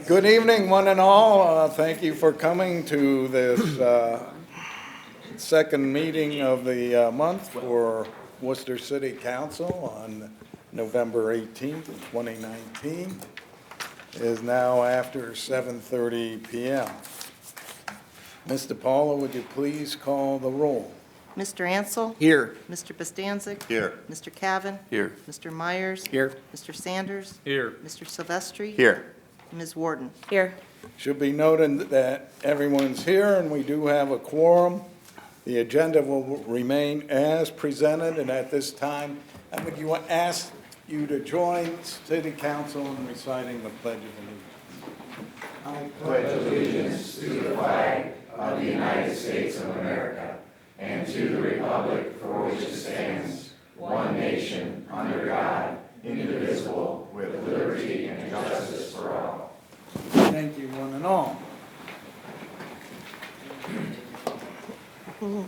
Good evening, one and all. Thank you for coming to this second meeting of the month for Worcester City Council on November 18th, 2019. It is now after 7:30 p.m. Ms. DePaula, would you please call the roll? Mr. Ansel? Here. Mr. Bostancic? Here. Mr. Cavan? Here. Mr. Myers? Here. Mr. Sanders? Here. Mr. Silvestri? Here. Ms. Warden? Here. Should be noted that everyone's here and we do have a quorum. The agenda will remain as presented, and at this time, I would ask you to join City Council in reciting the Pledge of Allegiance. I pledge allegiance to the flag of the United States of America and to the republic for which it stands, one nation, under God, indivisible, with liberty and justice for all. Thank you, one and all.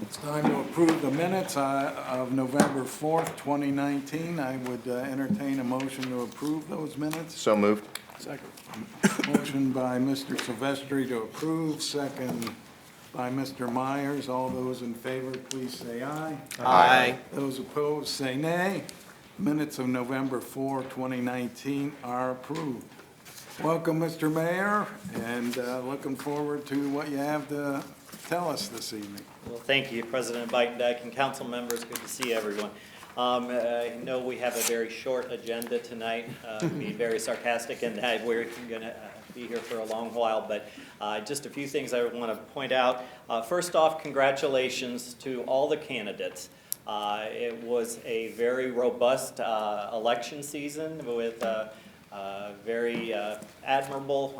It's time to approve the minutes of November 4th, 2019. I would entertain a motion to approve those minutes. So moved. Second. Motion by Mr. Silvestri to approve, second by Mr. Myers. All those in favor, please say aye. Aye. Those opposed, say nay. Minutes of November 4, 2019 are approved. Welcome, Mr. Mayor, and looking forward to what you have to tell us this evening. Well, thank you, President Bidenbeck and council members. Good to see everyone. I know we have a very short agenda tonight. Be very sarcastic, and we're going to be here for a long while, but just a few things I want to point out. First off, congratulations to all the candidates. It was a very robust election season with very admirable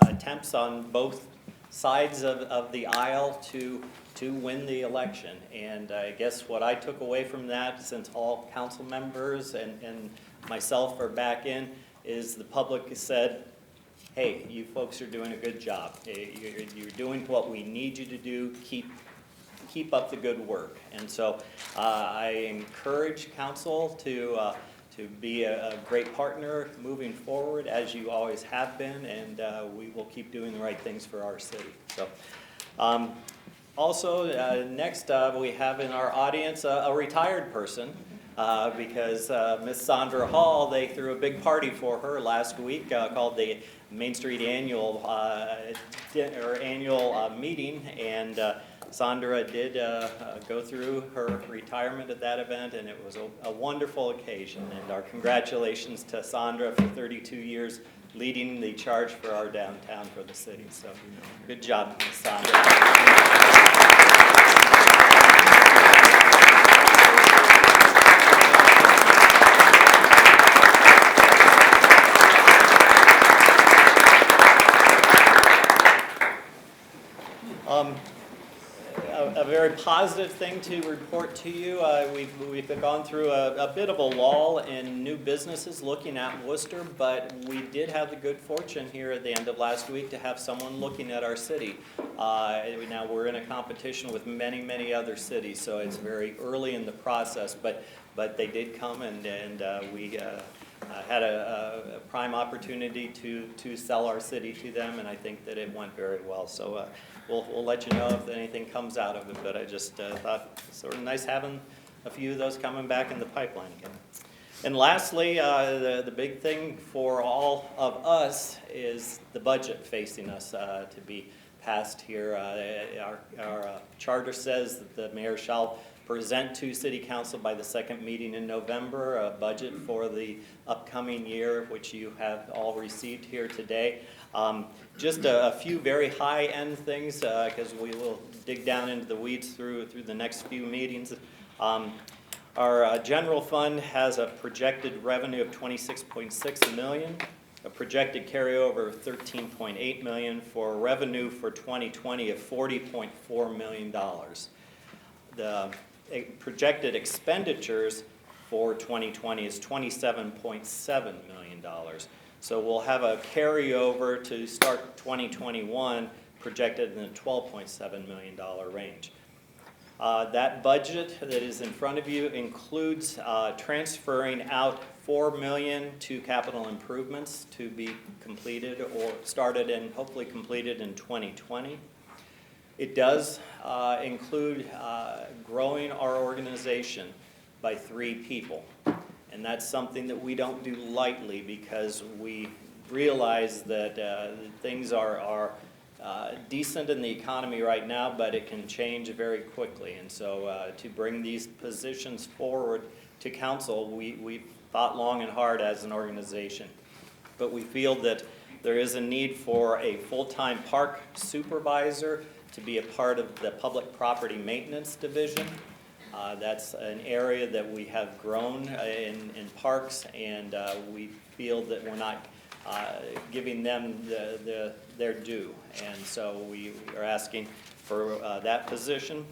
attempts on both sides of the aisle to win the election. And I guess what I took away from that, since all council members and myself are back in, is the public has said, hey, you folks are doing a good job. You're doing what we need you to do. Keep up the good work. And so I encourage council to be a great partner moving forward, as you always have been, and we will keep doing the right things for our city. So, also, next we have in our audience a retired person, because Miss Sandra Hall, they threw a big party for her last week called the Main Street Annual meeting, and Sandra did go through her retirement at that event, and it was a wonderful occasion. And our congratulations to Sandra for 32 years leading the charge for our downtown for the city. So good job, Ms. Sandra. A very positive thing to report to you. We've gone through a bit of a lull in new businesses looking at Worcester, but we did have the good fortune here at the end of last week to have someone looking at our city. Now we're in a competition with many other cities, so it's very early in the process, but they did come, and we had a prime opportunity to sell our city to them, and I think that it went very well. So we'll let you know if anything comes out of it, but I just thought it's sort of nice having a few of those coming back in the pipeline again. And lastly, the big thing for all of us is the budget facing us to be passed here. Our charter says that the mayor shall present to City Council by the second meeting in November a budget for the upcoming year, which you have all received here today. Just a few very high-end things, because we will dig down into the weeds through the next few meetings. Our general fund has a projected revenue of $26.6 million, a projected carryover of $13.8 million, for a revenue for 2020 of $40.4 million. The projected expenditures for 2020 is $27.7 million. So we'll have a carryover to start 2021 projected in the $12.7 million range. That budget that is in front of you includes transferring out $4 million to capital improvements to be completed or started and hopefully completed in 2020. It does include growing our organization by 3 people. And that's something that we don't do lightly because we realize that things are decent in the economy right now, but it can change very quickly. And so to bring these positions forward to council, we thought long and hard as an organization. But we feel that there is a need for a full-time park supervisor to be a part of the public property maintenance division. That's an area that we have grown in parks, and we feel that we're not giving them their due. And so we are asking for that position.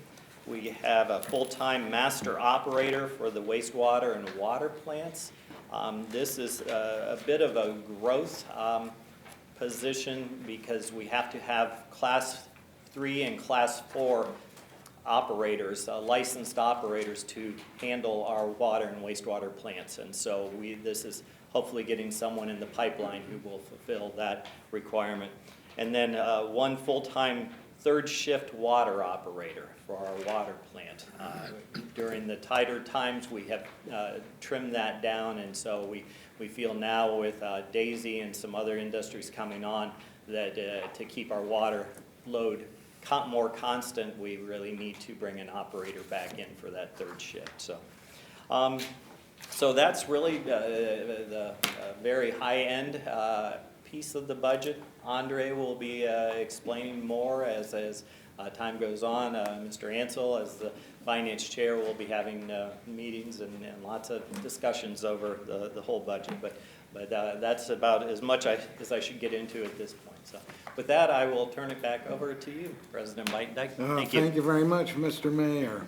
We have a full-time master operator for the wastewater and water plants. This is a bit of a growth position because we have to have Class 3 and Class 4 operators, licensed operators to handle our water and wastewater plants. And so this is hopefully getting someone in the pipeline who will fulfill that requirement. And then one full-time third shift water operator for our water plant. During the tighter times, we have trimmed that down, and so we feel now with Daisy and some other industries coming on that to keep our water load more constant, we really need to bring an operator back in for that third shift. So that's really the very high-end piece of the budget. Andre will be explaining more as time goes on. Mr. Ansel, as the finance chair, will be having meetings and lots of discussions over the whole budget. But that's about as much as I should get into at this point. So with that, I will turn it back over to you, President Bitendijk. Thank you. Thank you very much, Mr. Mayor.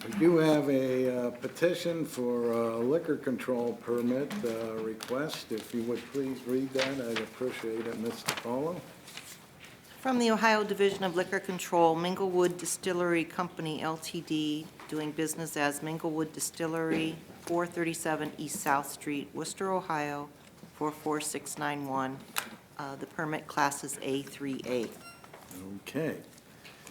We do have a petition for a liquor control permit request. If you would please read that, I'd appreciate it, Mr. Paulo. From the Ohio Division of Liquor Control, Minglewood Distillery Company, Ltd., doing business as Minglewood Distillery, 437 East South Street, Worcester, Ohio, 44691. The permit class is A3A. Okay.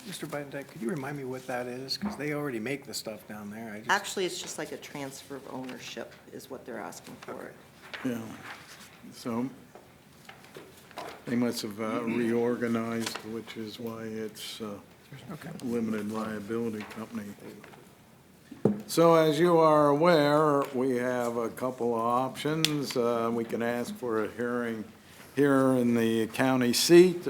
Mr. Bitendijk, could you remind me what that is? Because they already make the stuff down there. Actually, it's just like a transfer of ownership is what they're asking for. Yeah. So they must have reorganized, which is why it's limited liability company. So as you are aware, we have a couple of options. We can ask for a hearing here in the county seat,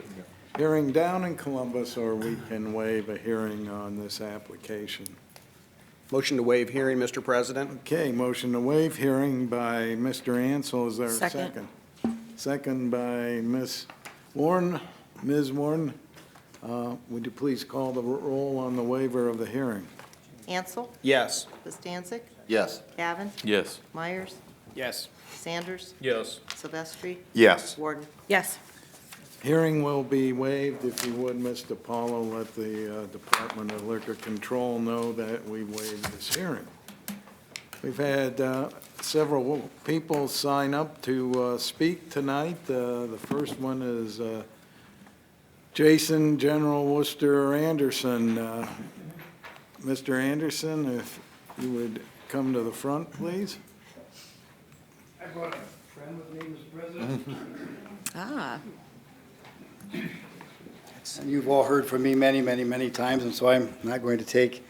hearing down in Columbus, or we can waive a hearing on this application. Motion to waive hearing, Mr. President. Okay, motion to waive hearing by Mr. Ansel. Is there a second? Second by Ms. Warren. Ms. Warren, would you please call the roll on the waiver of the hearing? Ansel? Yes. Costancic? Yes. Gavin? Yes. Myers? Yes. Sanders? Yes. Silvestri? Yes. Warden? Yes. Hearing will be waived. If you would, Mr. Paulo, let the Department of Liquor Control know that we waived this hearing. We've had several people sign up to speak tonight. The first one is Jason General Worcester Anderson. Mr. Anderson, if you would come to the front, please. I brought a friend with me, Mr. President. And you've all heard from me many, many, many times, and so I'm not going to take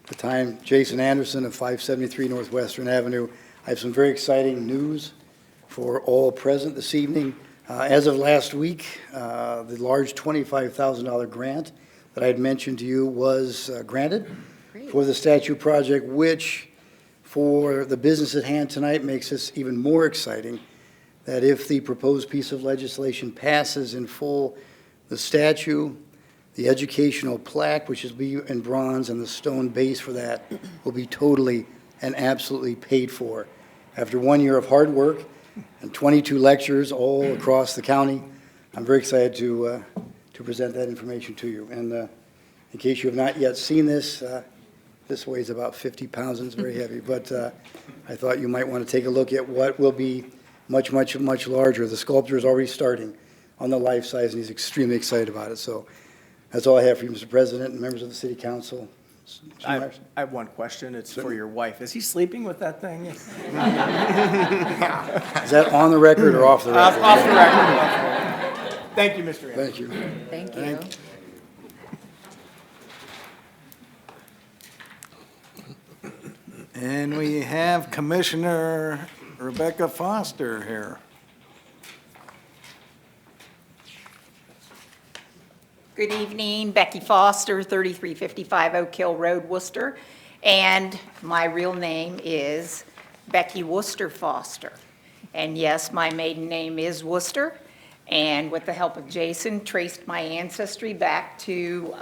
the time. Jason Anderson of 573 Northwestern Avenue. I have some very exciting news for all present this evening. As of last week, the large $25,000 grant that I had mentioned to you was granted for the statue project, which for the business at hand tonight makes this even more exciting, that if the proposed piece of legislation passes in full, the statue, the educational plaque, which is in bronze, and the stone base for that will be totally and absolutely paid for. After 1 year of hard work and 22 lectures all across the county, I'm very excited to to present that information to you. And in case you have not yet seen this, this weighs about 50 pounds and it's very heavy, but I thought you might want to take a look at what will be much, much, much larger. The sculptor is already starting on the life size, and he's extremely excited about it. So that's all I have for you, Mr. President, and members of the City Council. Mr. I Myers? have one question. It's for your wife. Is he sleeping with that thing? Is that on the record or off the record? Off the record. Thank you, Mr. Anderson. Thank you. Thank you. And we have Commissioner Rebecca Foster here. Good evening, Becky Foster, 3355 Oak Hill Road, Worcester. And my real name is Becky Worcester Foster. And yes, my maiden name is Worcester. And with the help of Jason, traced my ancestry back to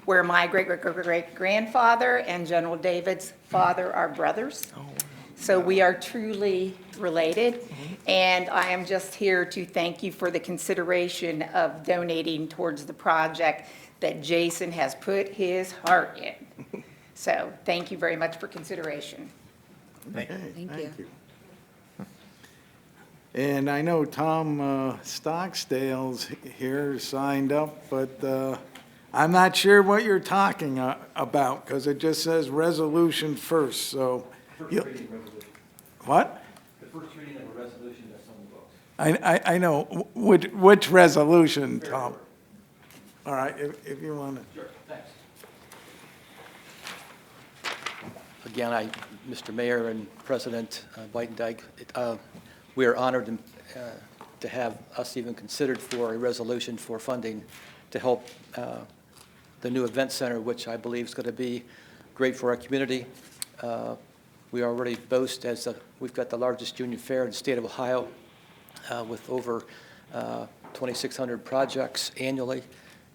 where my great-great-great-grandfather and General David's father are brothers. So we are truly related, and I am just here to thank you for the consideration of donating towards the project that Jason has put his heart in. So thank you very much for consideration. Thank you. And I know Tom Stocksdale's here, signed up, but I'm not sure what you're talking about, because it just says resolution first, so. What? The first reading of a resolution that's on the books. I know. Which resolution, Tom? All right, if you want to. Sure, thanks. Again, Mr. Mayor and President Whitendike, we are honored to have us even considered for a resolution for funding to help the new event center, which I believe is going to be great for our community. We already boast we've got the largest junior fair in the state of Ohio with over 2,600 projects annually.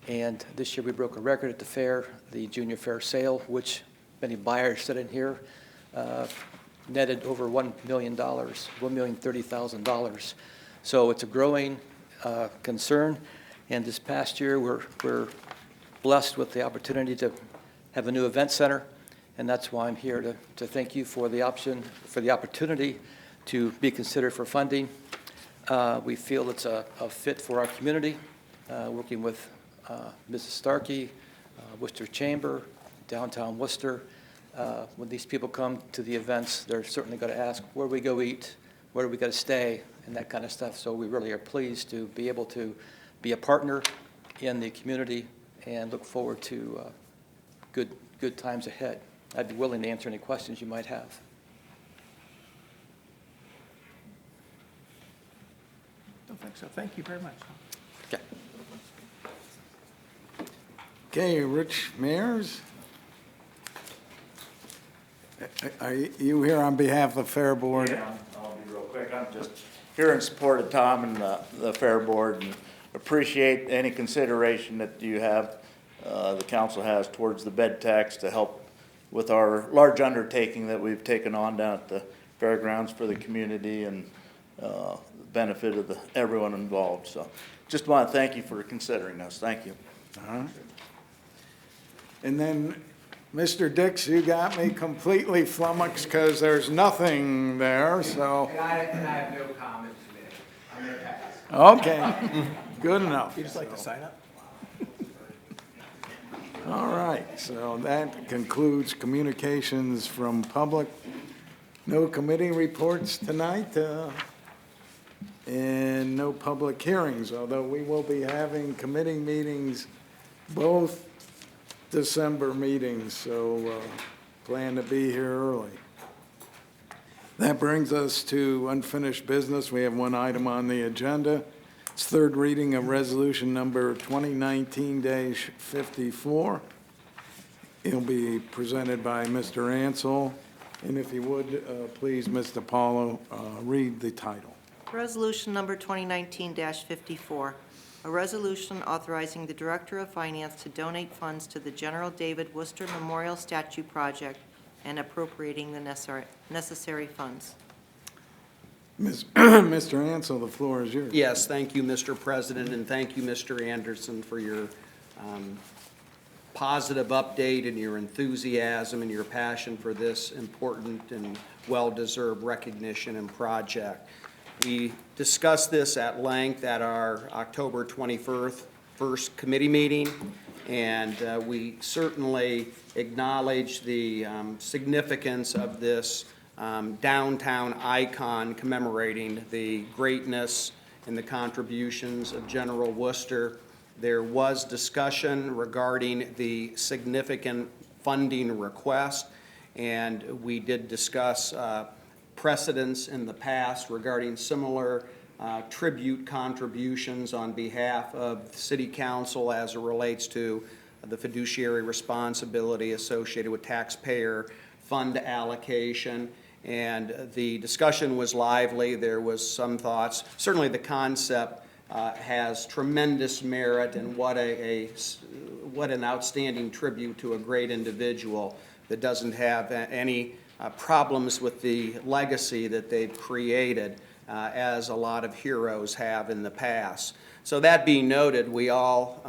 And this year we broke a record at the fair, the junior fair sale, which many buyers sit in here, netted over $1 million, $1,030,000. So it's a growing concern. And this past year we're blessed with the opportunity to have a new event center. And that's why I'm here to thank you for the opportunity to be considered for funding. We feel it's a fit for our community, working with Mrs. Starkey, Worcester Chamber, downtown Worcester. When these people come to the events, they're certainly going to ask, where do we go eat, where do we go to stay, and that kind of stuff. So we really are pleased to be able to be a partner in the community and look forward to good times ahead. I'd be willing to answer any questions you might have. Don't think so. Thank you very much. Okay. Okay, Rich Mayers? Are you here on behalf of the Fair Board? Yeah, I'll be real quick. I'm just here in support of Tom and the Fair Board, and appreciate any consideration that you have, the council has towards the bed tax to help with our large undertaking that we've taken on down at the fairgrounds for the community and the benefit of everyone involved. So just want to thank you for considering us. Thank you. And then, Mr. Dix, you got me completely flummoxed because there's nothing there, so. And I have no comments today. I'm going to pass. Okay, good enough. You just like to sign up? All right, so that concludes communications from public. No committee reports tonight, and no public hearings, although we will be having committee meetings, both December meetings, so plan to be here early. That brings us to unfinished business. We have one item on the agenda. It's third reading of resolution number 2019-54. It'll be presented by Mr. Ansel. And if you would, please, Mr. Paulo, read the title. Resolution number 2019-54, a resolution authorizing the Director of Finance to donate funds to the General David Worcester Memorial Statue Project and appropriating the necessary funds. Mr. Ansel, the floor is yours. Yes, thank you, Mr. President, and thank you, Mr. Anderson, for your positive update and your enthusiasm and your passion for this important and well-deserved recognition and project. We discussed this at length at our October 21st first committee meeting, and we certainly acknowledge the significance of this downtown icon commemorating the greatness and the contributions of General Worcester. There was discussion regarding the significant funding request, and we did discuss precedents in the past regarding similar tribute contributions on behalf of the City Council as it relates to the fiduciary responsibility associated with taxpayer fund allocation. And the discussion was lively. There was some thoughts. Certainly the concept has tremendous merit, and what an outstanding tribute to a great individual that doesn't have any problems with the legacy that they've created, as a lot of heroes have in the past. So that being noted, we all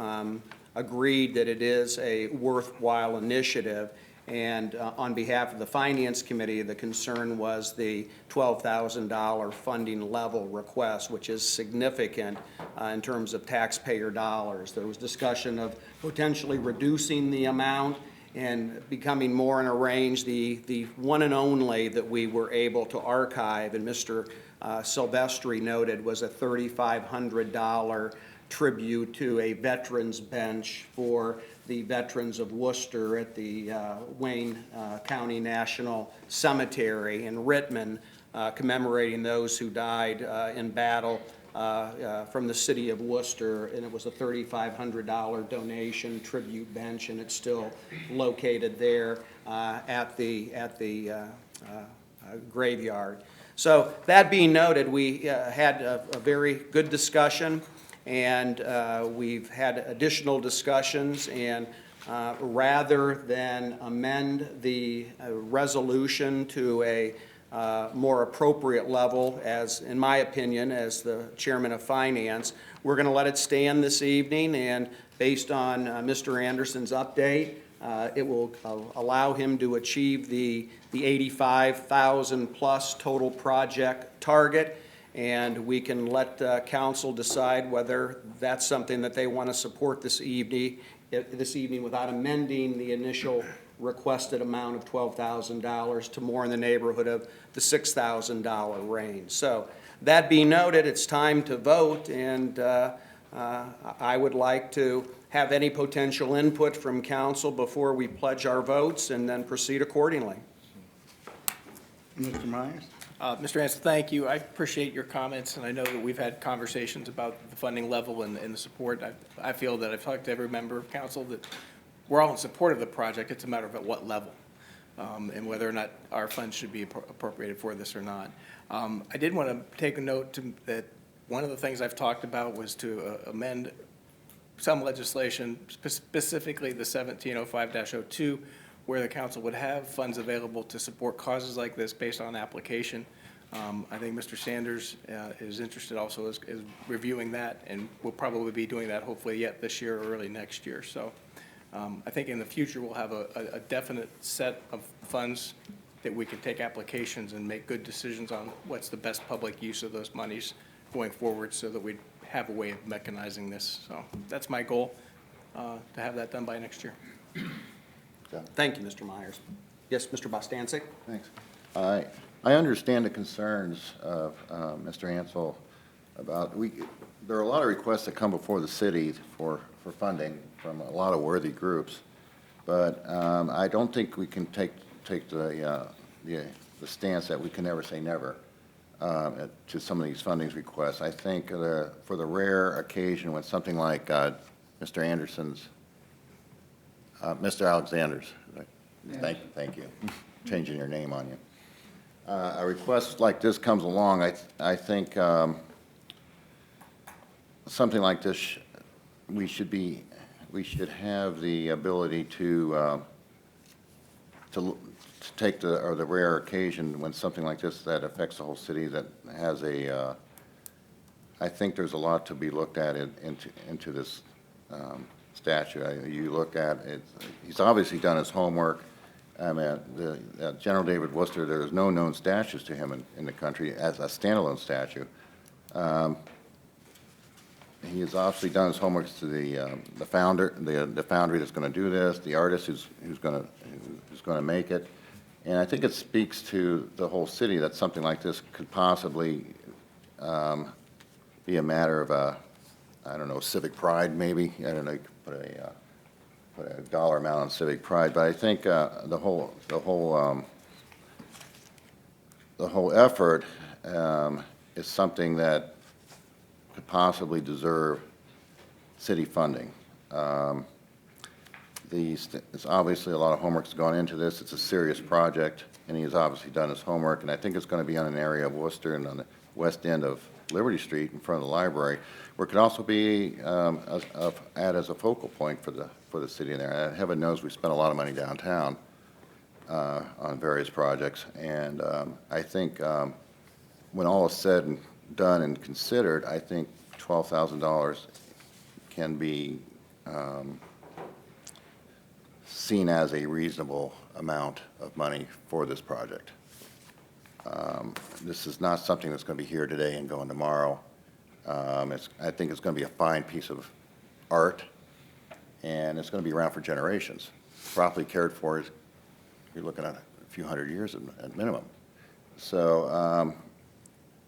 agreed that it is a worthwhile initiative. And on behalf of the Finance Committee, the concern was the $12,000 funding level request, which is significant in terms of taxpayer dollars. There was discussion of potentially reducing the amount and becoming more in a range. The one and only that we were able to archive, and Mr. Silvestri noted, was a $3,500 tribute to a veterans bench for the veterans of Worcester at the Wayne County National Cemetery in Rittman, commemorating those who died in battle from the city of Worcester, and it was a $3,500 donation tribute bench, and it's still located there at the graveyard. So that being noted, we had a very good discussion, and we've had additional discussions, and rather than amend the resolution to a more appropriate level, as, in my opinion, as the Chairman of Finance, we're going to let it stand this evening, and based on Mr. Anderson's update, it will allow him to achieve the 85,000 plus total project target, and we can let council decide whether that's something that they want to support this evening without amending the initial requested amount of $12,000 to more in the neighborhood of the $6,000 range. So that being noted, it's time to vote, and I would like to have any potential input from council before we pledge our votes and then proceed accordingly. Mr. Myers? Mr. Ansel, thank you. I appreciate your comments, and I know that we've had conversations about the funding level and the support. I feel that I've talked to every member of council that we're all in support of the project. It's a matter of at what level, and whether or not our funds should be appropriated for this or not. I did want to take a note that one of the things I've talked about was to amend some legislation, specifically the 1705-02, where the council would have funds available to support causes like this based on application. I think Mr. Sanders is interested also is reviewing that, and we'll probably be doing that hopefully yet this year or early next year. So I think in the future we'll have a definite set of funds that we can take applications and make good decisions on what's the best public use of those monies going forward, so that we have a way of mechanizing this. So that's my goal, to have that done by next year. Thank you, Mr. Myers. Yes, Mr. Bostancic? Thanks. I understand the concerns of Mr. Ansel about, there are a lot of requests that come before the city for funding from a lot of worthy groups, but I don't think we can take the stance that we can never say never to some of these funding requests. I think for the rare occasion when something like Mr. Anderson's, Mr. Alexander's, thank you, changing your name on you. A request like this comes along, I think something like this, we should have the ability to to take the rare occasion when something like this that affects the whole city that has I think there's a lot to be looked at into this statute. You look at it, he's obviously done his homework. I mean, General David Worcester, there is no known statutes to him in the country as a standalone statue. He has obviously done his homework to the foundry that's going to do this, the artist who's going to make it, and I think it speaks to the whole city that something like this could possibly be a matter of I don't know, civic pride maybe. I don't know. You could put a dollar amount on civic pride, but I think the whole effort is something that could possibly deserve city funding. It's obviously a lot of homework's gone into this. It's a serious project, and he has obviously done his homework, and I think it's going to be on an area of Worcester and on the west end of Liberty Street in front of the library, where it could also be add as a focal point for the city in there. Heaven knows we spent a lot of money downtown on various projects, and I think when all is said and done and considered, I think $12,000 can be seen as a reasonable amount of money for this project. This is not something that's going to be here today and going tomorrow. I think it's going to be a fine piece of art, and it's going to be around for generations. Properly cared for, you're looking at a few hundred years at minimum. So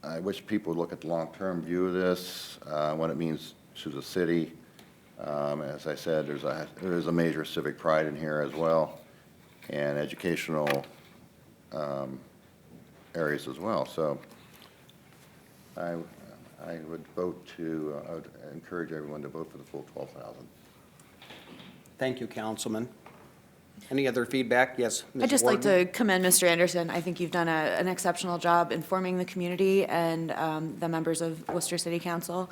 I wish people would look at the long-term view of this, what it means to the city. As I said, there is a major civic pride in here as well, and educational areas as well. So I would vote I would encourage everyone to vote for the full $12,000. Thank you, Councilman. Any other feedback? Yes, Ms. I'd just like Warden? to commend Mr. Anderson. I think you've done an exceptional job informing the community and the members of Worcester City Council.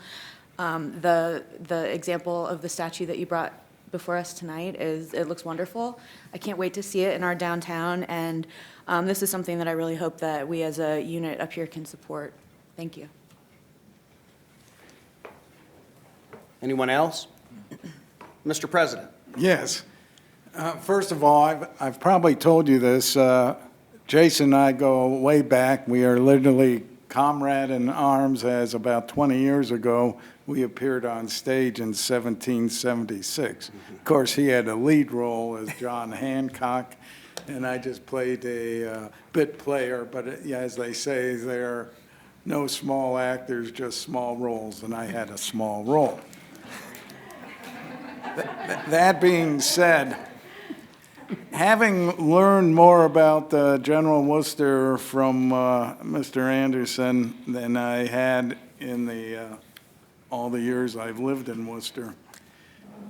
The example of the statue that you brought before us tonight it looks wonderful. I can't wait to see it in our downtown, and this is something that I really hope that we as a unit up here can support. Thank you. Anyone else? Mr. President. Yes. First of all, I've probably told you this. Jason and I go way back. We are literally comrade in arms, as about 20 years ago we appeared on stage in 1776. Of course, he had a lead role as John Hancock, and I just played a bit player. But as they say, there are no small actors, just small roles, and I had a small role. That being said, having learned more about General Worcester from Mr. Anderson than I had in all the years I've lived in Worcester,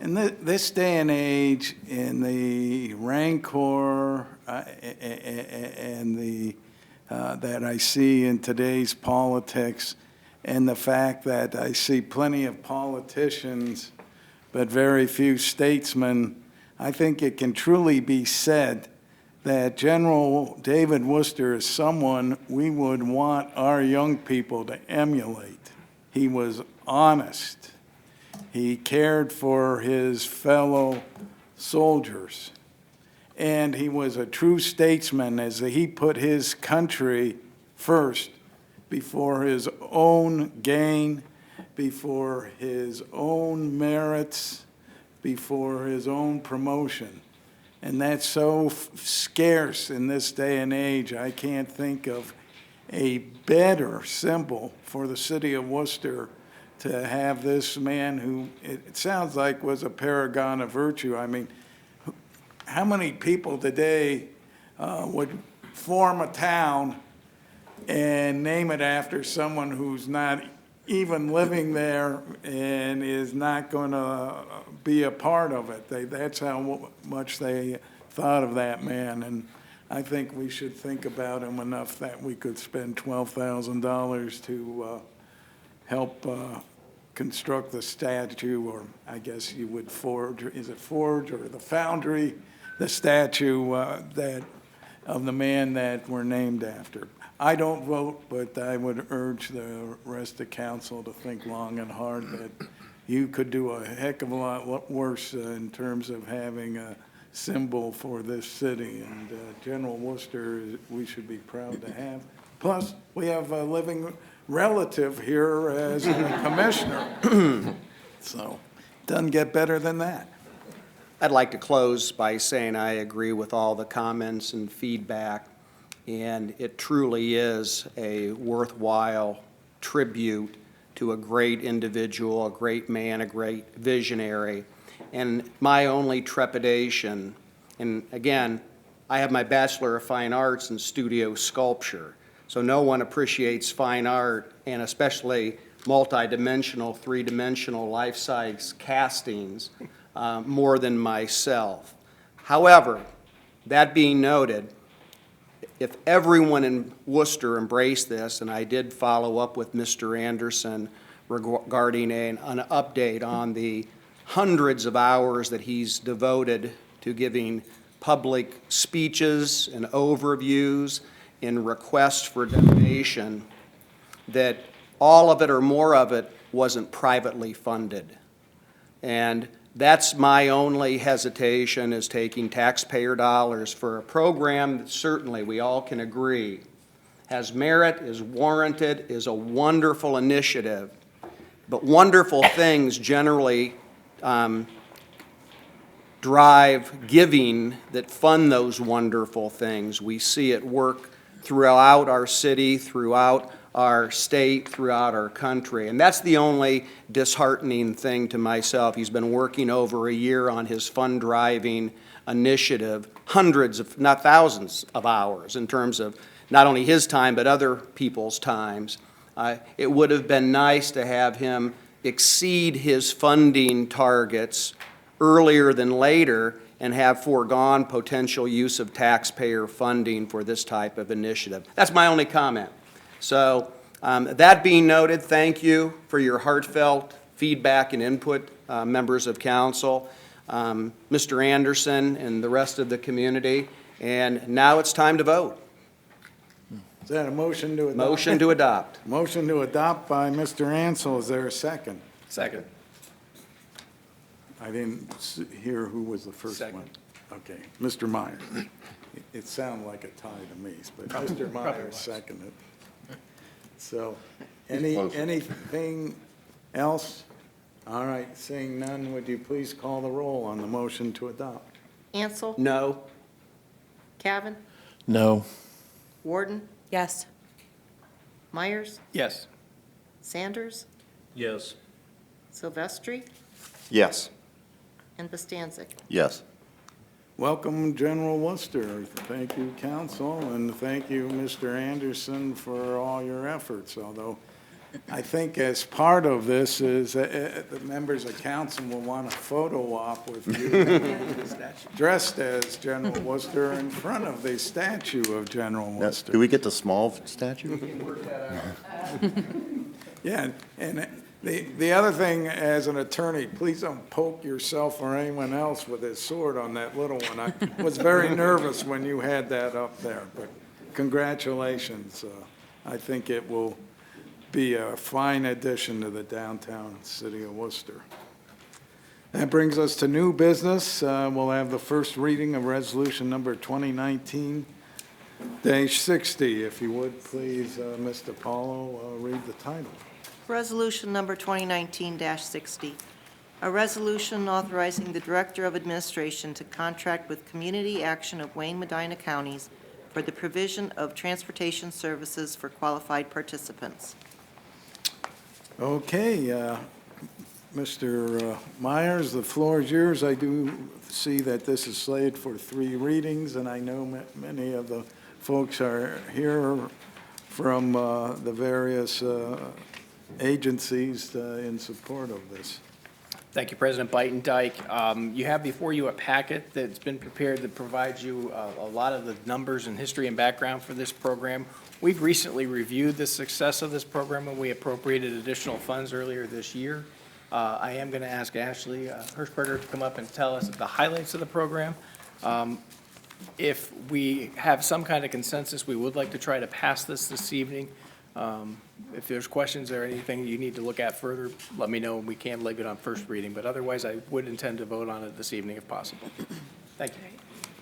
in this day and age, in the rancor and that I see in today's politics, and the fact that I see plenty of politicians but very few statesmen, I think it can truly be said that General David Worcester is someone we would want our young people to emulate. He was honest. He cared for his fellow soldiers. And he was a true statesman as he put his country first before his own gain, before his own merits, before his own promotion. And that's so scarce in this day and age. I can't think of a better symbol for the city of Worcester to have this man who, it sounds like, was a paragon of virtue. I mean, how many people today would form a town and name it after someone who's not even living there and is not going to be a part of it? That's how much they thought of that man. And I think we should think about him enough that we could spend $12,000 to help construct the statue, or I guess you would forge, is it forge, or the foundry the statue of the man that we're named after. I don't vote, but I would urge the rest of council to think long and hard that you could do a heck of a lot worse in terms of having a symbol for this city. And General Worcester, we should be proud to have. Plus, we have a living relative here as a commissioner. So, doesn't get better than that. I'd like to close by saying I agree with all the comments and feedback, and it truly is a worthwhile tribute to a great individual, a great man, a great visionary. And my only trepidation, and again, I have my Bachelor of Fine Arts in studio sculpture, so no one appreciates fine art, and especially multi-dimensional, three-dimensional, life-size castings more than myself. However, that being noted, if everyone in Worcester embraced this, and I did follow up with Mr. Anderson regarding an update on the hundreds of hours that he's devoted to giving public speeches and overviews and requests for donation, that all of it or more of it wasn't privately funded. And that's my only hesitation, is taking taxpayer dollars for a program that certainly we all can agree has merit, is warranted, is a wonderful initiative. But wonderful things generally drive giving that fund those wonderful things. We see it work throughout our city, throughout our state, throughout our country. And that's the only disheartening thing to myself. He's been working over a year on his fund-driving initiative, hundreds, if not thousands of hours in terms of not only his time, but other people's times. It would have been nice to have him exceed his funding targets earlier than later and have foregone potential use of taxpayer funding for this type of initiative. That's my only comment. So that being noted, thank you for your heartfelt feedback and input, members of council, Mr. Anderson and the rest of the community. And now it's time to vote. Is that a motion to adopt? Motion to adopt. Motion to adopt by Mr. Ansel. Is there a second? Second. I didn't hear who was the first one. Second. Okay, Mr. Myers. It sounded like a tie to me, but Mr. Myers seconded. So, anything else? All right, seeing none, would you please call the roll on the motion to adopt? Ansel? No. Cavan? No. Warden? Yes. Myers? Yes. Sanders? Yes. Silvestri? Yes. And Bostancic? Yes. Welcome, General Worcester. Thank you, council, and thank you, Mr. Anderson, for all your efforts. Although I think as part of this is the members of council will want a photo op with you dressed as General Worcester in front of the statue of General Now, Worcester. do we get the small statue? Yeah, and the other thing, as an attorney, please don't poke yourself or anyone else with a sword on that little one. I was very nervous when you had that up there, but congratulations. I think it will be a fine addition to the downtown city of Worcester. That brings us to new business. We'll have the first reading of resolution number 2019-60. If you would, please, Mr. Paulo, read the title. Resolution number 2019-60, a resolution authorizing the Director of Administration to contract with Community Action of Wayne Medina Counties for the provision of transportation services for qualified participants. Okay, Mr. Myers, the floor is yours. I do see that this is slated for 3 readings, and I know many of the folks are here from the various agencies in support of this. Thank you, President Bytendike. You have before you a packet that's been prepared that provides you a lot of the numbers and history and background for this program. We've recently reviewed the success of this program and we appropriated additional funds earlier this year. I am going to ask Ashley Hirschberger to come up and tell us the highlights of the program. If we have some kind of consensus, we would like to try to pass this evening. If there's questions or anything you need to look at further, let me know, and we can leave it on first reading. But otherwise, I would intend to vote on it this evening if possible. Thank you.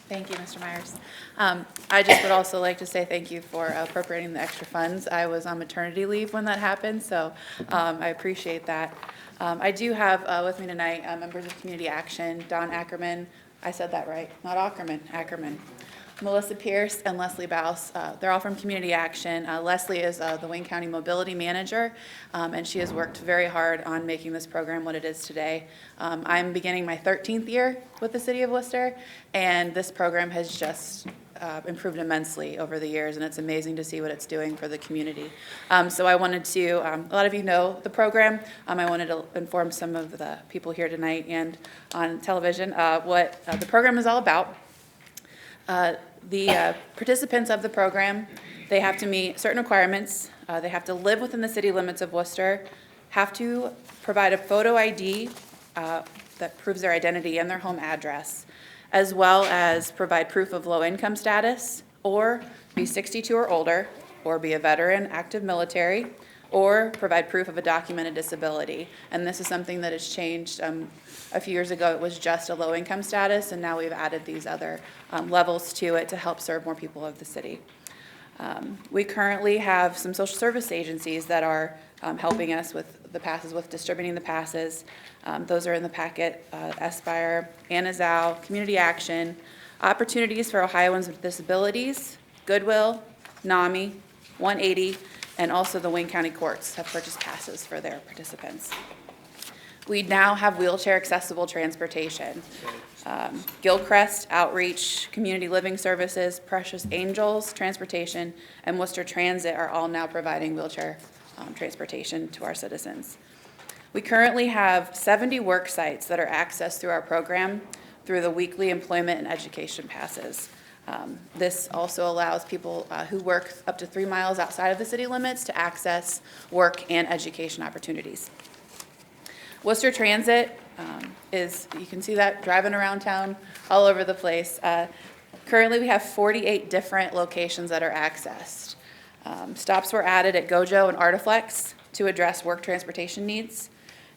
Thank you, Mr. Myers. I just would also like to say thank you for appropriating the extra funds. I was on maternity leave when that happened, so I appreciate that. I do have with me tonight members of Community Action, Don Ackerman. I said that right, not Ackerman, Ackerman. Melissa Pierce and Leslie Baus. They're all from Community Action. Leslie is the Wayne County Mobility Manager, and she has worked very hard on making this program what it is today. I'm beginning my 13th year with the City of Worcester, and this program has just improved immensely over the years, and it's amazing to see what it's doing for the community. So I wanted to, a lot of you know the program. I wanted to inform some of the people here tonight and on television what the program is all about. The participants of the program, they have to meet certain requirements. They have to live within the city limits of Worcester, have to provide a photo ID that proves their identity and their home address, as well as provide proof of low income status, or be 62 or older, or be a veteran, active military, or provide proof of a documented disability. And this is something that has changed. A few years ago, it was just a low-income status, and now we've added these other levels to it to help serve more people of the city. We currently have some social service agencies that are helping us with the passes, with distributing the passes. Those are in the packet: Aspire, Anazao, Community Action, Opportunities for Ohioans with Disabilities, Goodwill, NAMI, 180, and also the Wayne County Courts have purchased passes for their participants. We now have wheelchair accessible transportation. Gilcrest Outreach, Community Living Services, Precious Angels Transportation, and Worcester Transit are all now providing wheelchair transportation to our citizens. We currently have 70 work sites that are accessed through our program through the weekly employment and education passes. This also allows people who work up to 3 miles outside of the city limits to access work and education opportunities. Worcester Transit you can see that driving around town all over the place. Currently, we have 48 different locations that are accessed. Stops were added at Gojo and Artiflex to address work transportation needs.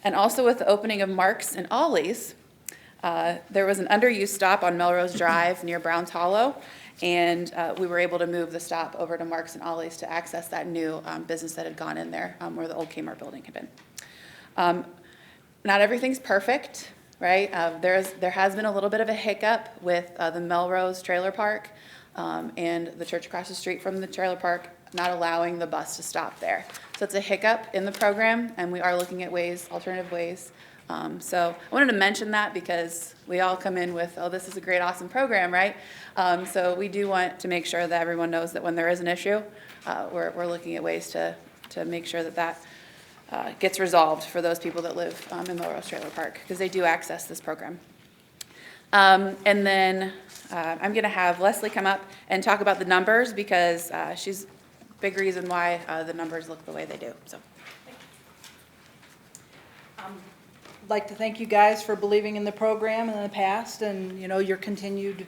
And also with the opening of Mark's and Ollie's, there was an underused stop on Melrose Drive near Browns Hollow, and we were able to move the stop over to Mark's and Ollie's to access that new business that had gone in there where the old Kmart building had been. Not everything's perfect, right? There has been a little bit of a hiccup with the Melrose Trailer Park and the church across the street from the trailer park not allowing the bus to stop there. So it's a hiccup in the program, and we are looking at alternative ways. So I wanted to mention that because we all come in with, oh, this is a great, awesome program, right? So we do want to make sure that everyone knows that when there is an issue, we're looking at ways to make sure that gets resolved for those people that live in Melrose Trailer Park, because they do access this program. And then I'm going to have Leslie come up and talk about the numbers, because she's a big reason why the numbers look the way they do. So. I'd like to thank you guys for believing in the program in the past, and your continued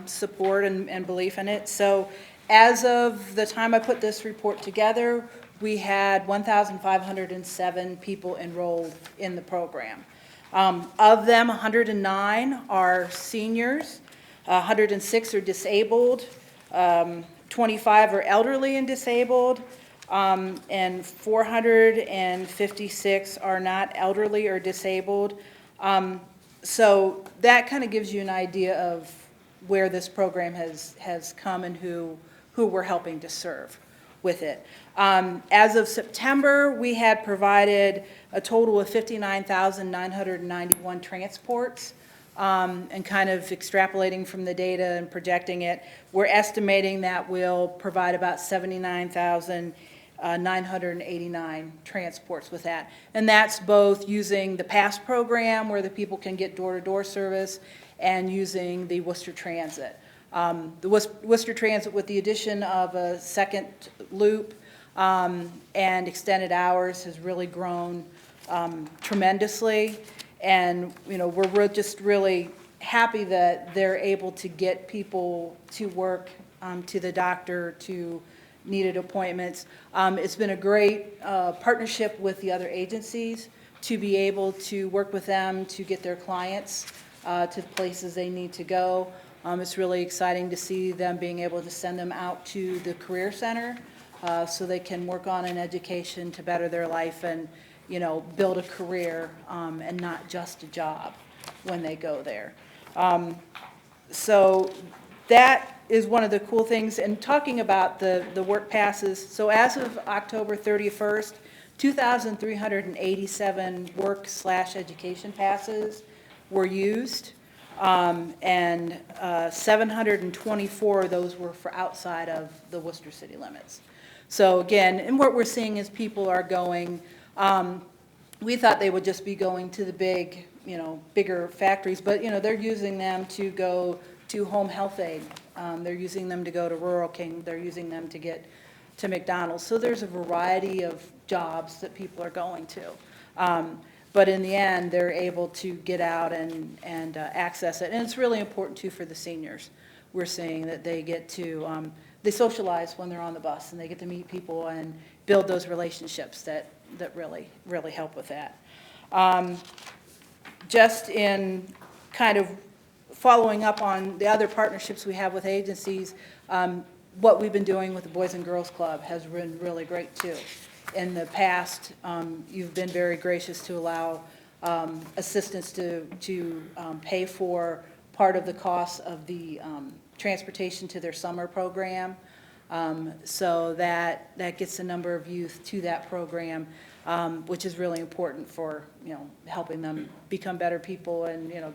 support and belief in it. So as of the time I put this report together, we had 1,507 people enrolled in the program. Of them, 109 are seniors, 106 are disabled, 25 are elderly and disabled, and 456 are not elderly or disabled. So that kind of gives you an idea of where this program has come and who we're helping to serve with it. As of September, we had provided a total of 59,991 transports, and kind of extrapolating from the data and projecting it, we're estimating that we'll provide about 79,989 transports with that. And that's both using the PASS program, where the people can get door-to-door service, and using the Worcester Transit. The Worcester Transit, with the addition of a second loop and extended hours, has really grown tremendously. And we're just really happy that they're able to get people to work, to the doctor, to needed appointments. It's been a great partnership with the other agencies to be able to work with them to get their clients to the places they need to go. It's really exciting to see them being able to send them out to the Career Center so they can work on an education to better their life and, you know, build a career and not just a job when they go there. So that is one of the cool things. And talking about the work passes, so as of October 31st, 2,387 work/education passes were used, and 724 of those were for outside of the Worcester city limits. So again, and what we're seeing is people are going, we thought they would just be going to the big, you know, bigger factories, but, you know, they're using them to go to home health aid. They're using them to go to Rural King. They're using them to get to McDonald's. So there's a variety of jobs that people are going to. But in the end, they're able to get out and access it. And it's really important, too, for the seniors. We're seeing that they get to, they socialize when they're on the bus, and they get to meet people and build those relationships that really, really help with that. Just in kind of following up on the other partnerships we have with agencies, what we've been doing with the Boys and Girls Club has been really great, too. In the past, you've been very gracious to allow assistance to pay for part of the cost of the transportation to their summer program. So that gets a number of youth to that program, which is really important for, you know, helping them become better people and, you know,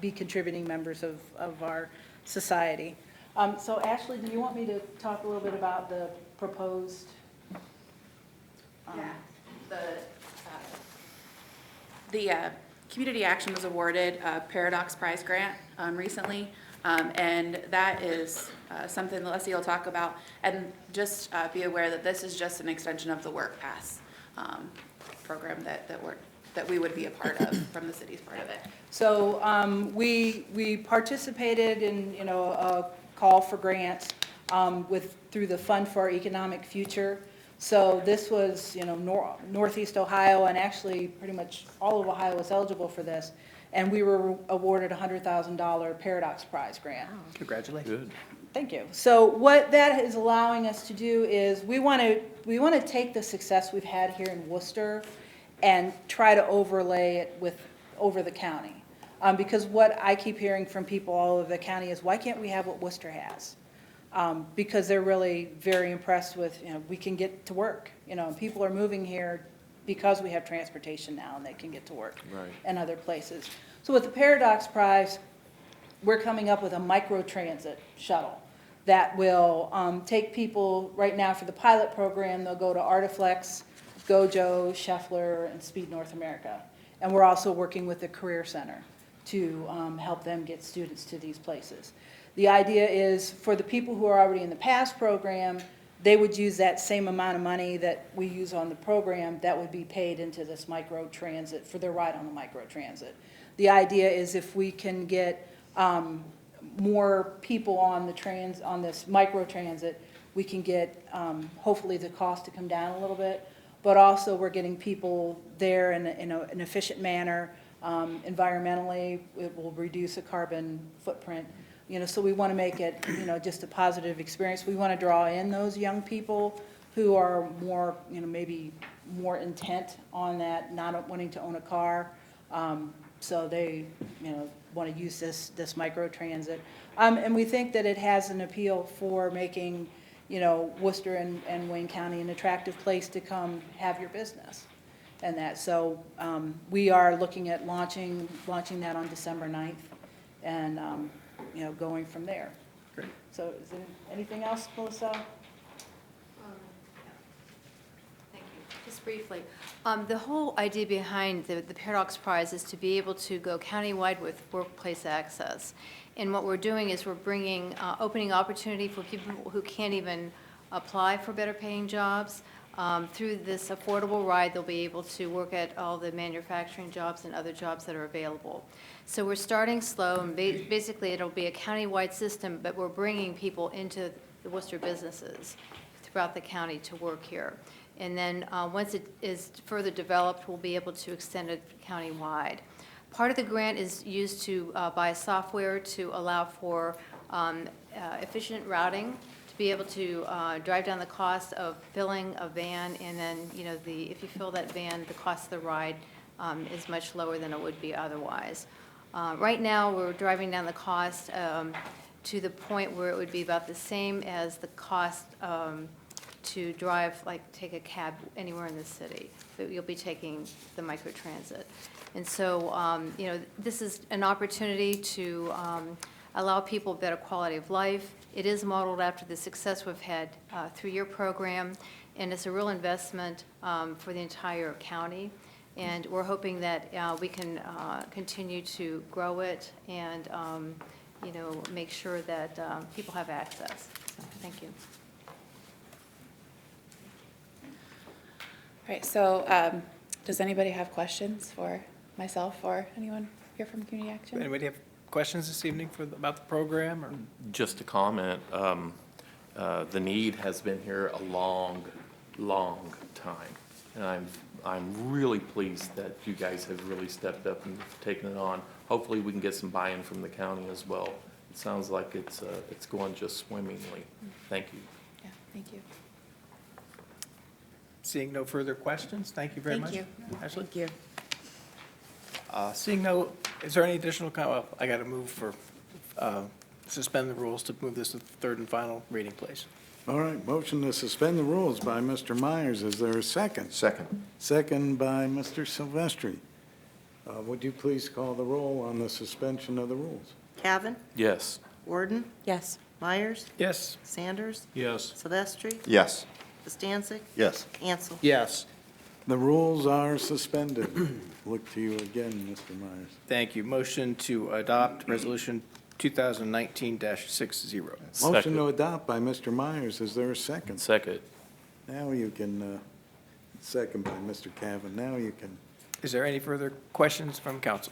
be contributing members of our society. So Ashley, do you want me to talk a little bit about the proposed? The Community Action was awarded a Paradox Prize grant recently, and that is something that Leslie will talk about. And just be aware that this is just an extension of the Work Pass program that we would be a part of from the city's part of it. So we participated in, you know, a call for grants through the Fund for Our Economic Future. So this was, you know, Northeast Ohio, and actually pretty much all of Ohio was eligible for this. And we were awarded a $100,000 Paradox Prize grant. Congratulations. Good. Thank you. So what that is allowing us to do is we want to take the success we've had here in Worcester and try to overlay it over the county. Because what I keep hearing from people all over the county is, why can't we have what Worcester has? Because they're really very impressed with, you know, we can get to work. You know, people are moving here because we have transportation now and they can get to work in other places. So with the Paradox Prize, we're coming up with a microtransit shuttle that will take people, right now for the pilot program, they'll go to Artiflex, Gojo, Scheffler, and Speed North America. And we're also working with the Career Center to help them get students to these places. The idea is for the people who are already in the PASS program, they would use that same amount of money that we use on the program that would be paid into this microtransit for their ride on the microtransit. The idea is if we can get more people on this microtransit, we can get hopefully the cost to come down a little bit, but also we're getting people there in an efficient manner. Environmentally, it will reduce a carbon footprint. You know, so we want to make it, you know, just a positive experience. We want to draw in those young people who are more, you know, maybe more intent on that, not wanting to own a car. So they, you know, want to use this microtransit. And we think that it has an appeal for making, you know, Worcester and Wayne County an attractive place to come have your business. And that, so we are looking at launching that on December 9th and, you know, going from there. Great. So is there anything else, Melissa? Thank you. Just briefly, the whole idea behind the Paradox Prize is to be able to go countywide with workplace access. And what we're doing is we're bringing, opening opportunity for people who can't even apply for better paying jobs. Through this affordable ride, they'll be able to work at all the manufacturing jobs and other jobs that are available. So we're starting slow, and basically it'll be a countywide system, but we're bringing people into the Worcester businesses throughout the county to work here. And then once it is further developed, we'll be able to extend it countywide. Part of the grant is used to buy software to allow for efficient routing, to be able to drive down the cost of filling a van, and then, you know, if you fill that van, the cost of the ride is much lower than it would be otherwise. Right now, we're driving down the cost to the point where it would be about the same as the cost to drive, like, take a cab anywhere in the city. But you'll be taking the microtransit. And so, you know, this is an opportunity to allow people better quality of life. It is modeled after the success we've had through your program, and it's a real investment for the entire county. And we're hoping that we can continue to grow it and, you know, make sure that people have access. So, thank you. All right, so does anybody have questions for myself or anyone here from Community Action? Anybody have questions this evening about the program, or? Just a comment, the need has been here a long, long time. And I'm really pleased that you guys have really stepped up and taken it on. Hopefully we can get some buy-in from the county as well. It sounds like it's going just swimmingly. Thank you. Yeah, thank you. Seeing no further questions, thank you very much. Thank you. Ashley? Thank you. Seeing no, is there any additional, well, I got to move for, suspend the rules to move this to third and final reading, please. All right, motion to suspend the rules by Mr. Myers. Is there a second? Second. Second by Mr. Silvestri. Would you please call the roll on the suspension of the rules? Cavan, Yes. Worden, Yes. Myers, Yes. Sanders, Yes. Silvestri, Yes. Costancic, Yes. Ansel. Yes. The rules are suspended. Look to you again, Mr. Myers. Thank you. Motion to adopt Resolution 2019-60. Motion to adopt by Mr. Myers. Is there a second? Second. Now you can, second by Mr. Cavan. Now you can. Is there any further questions from council?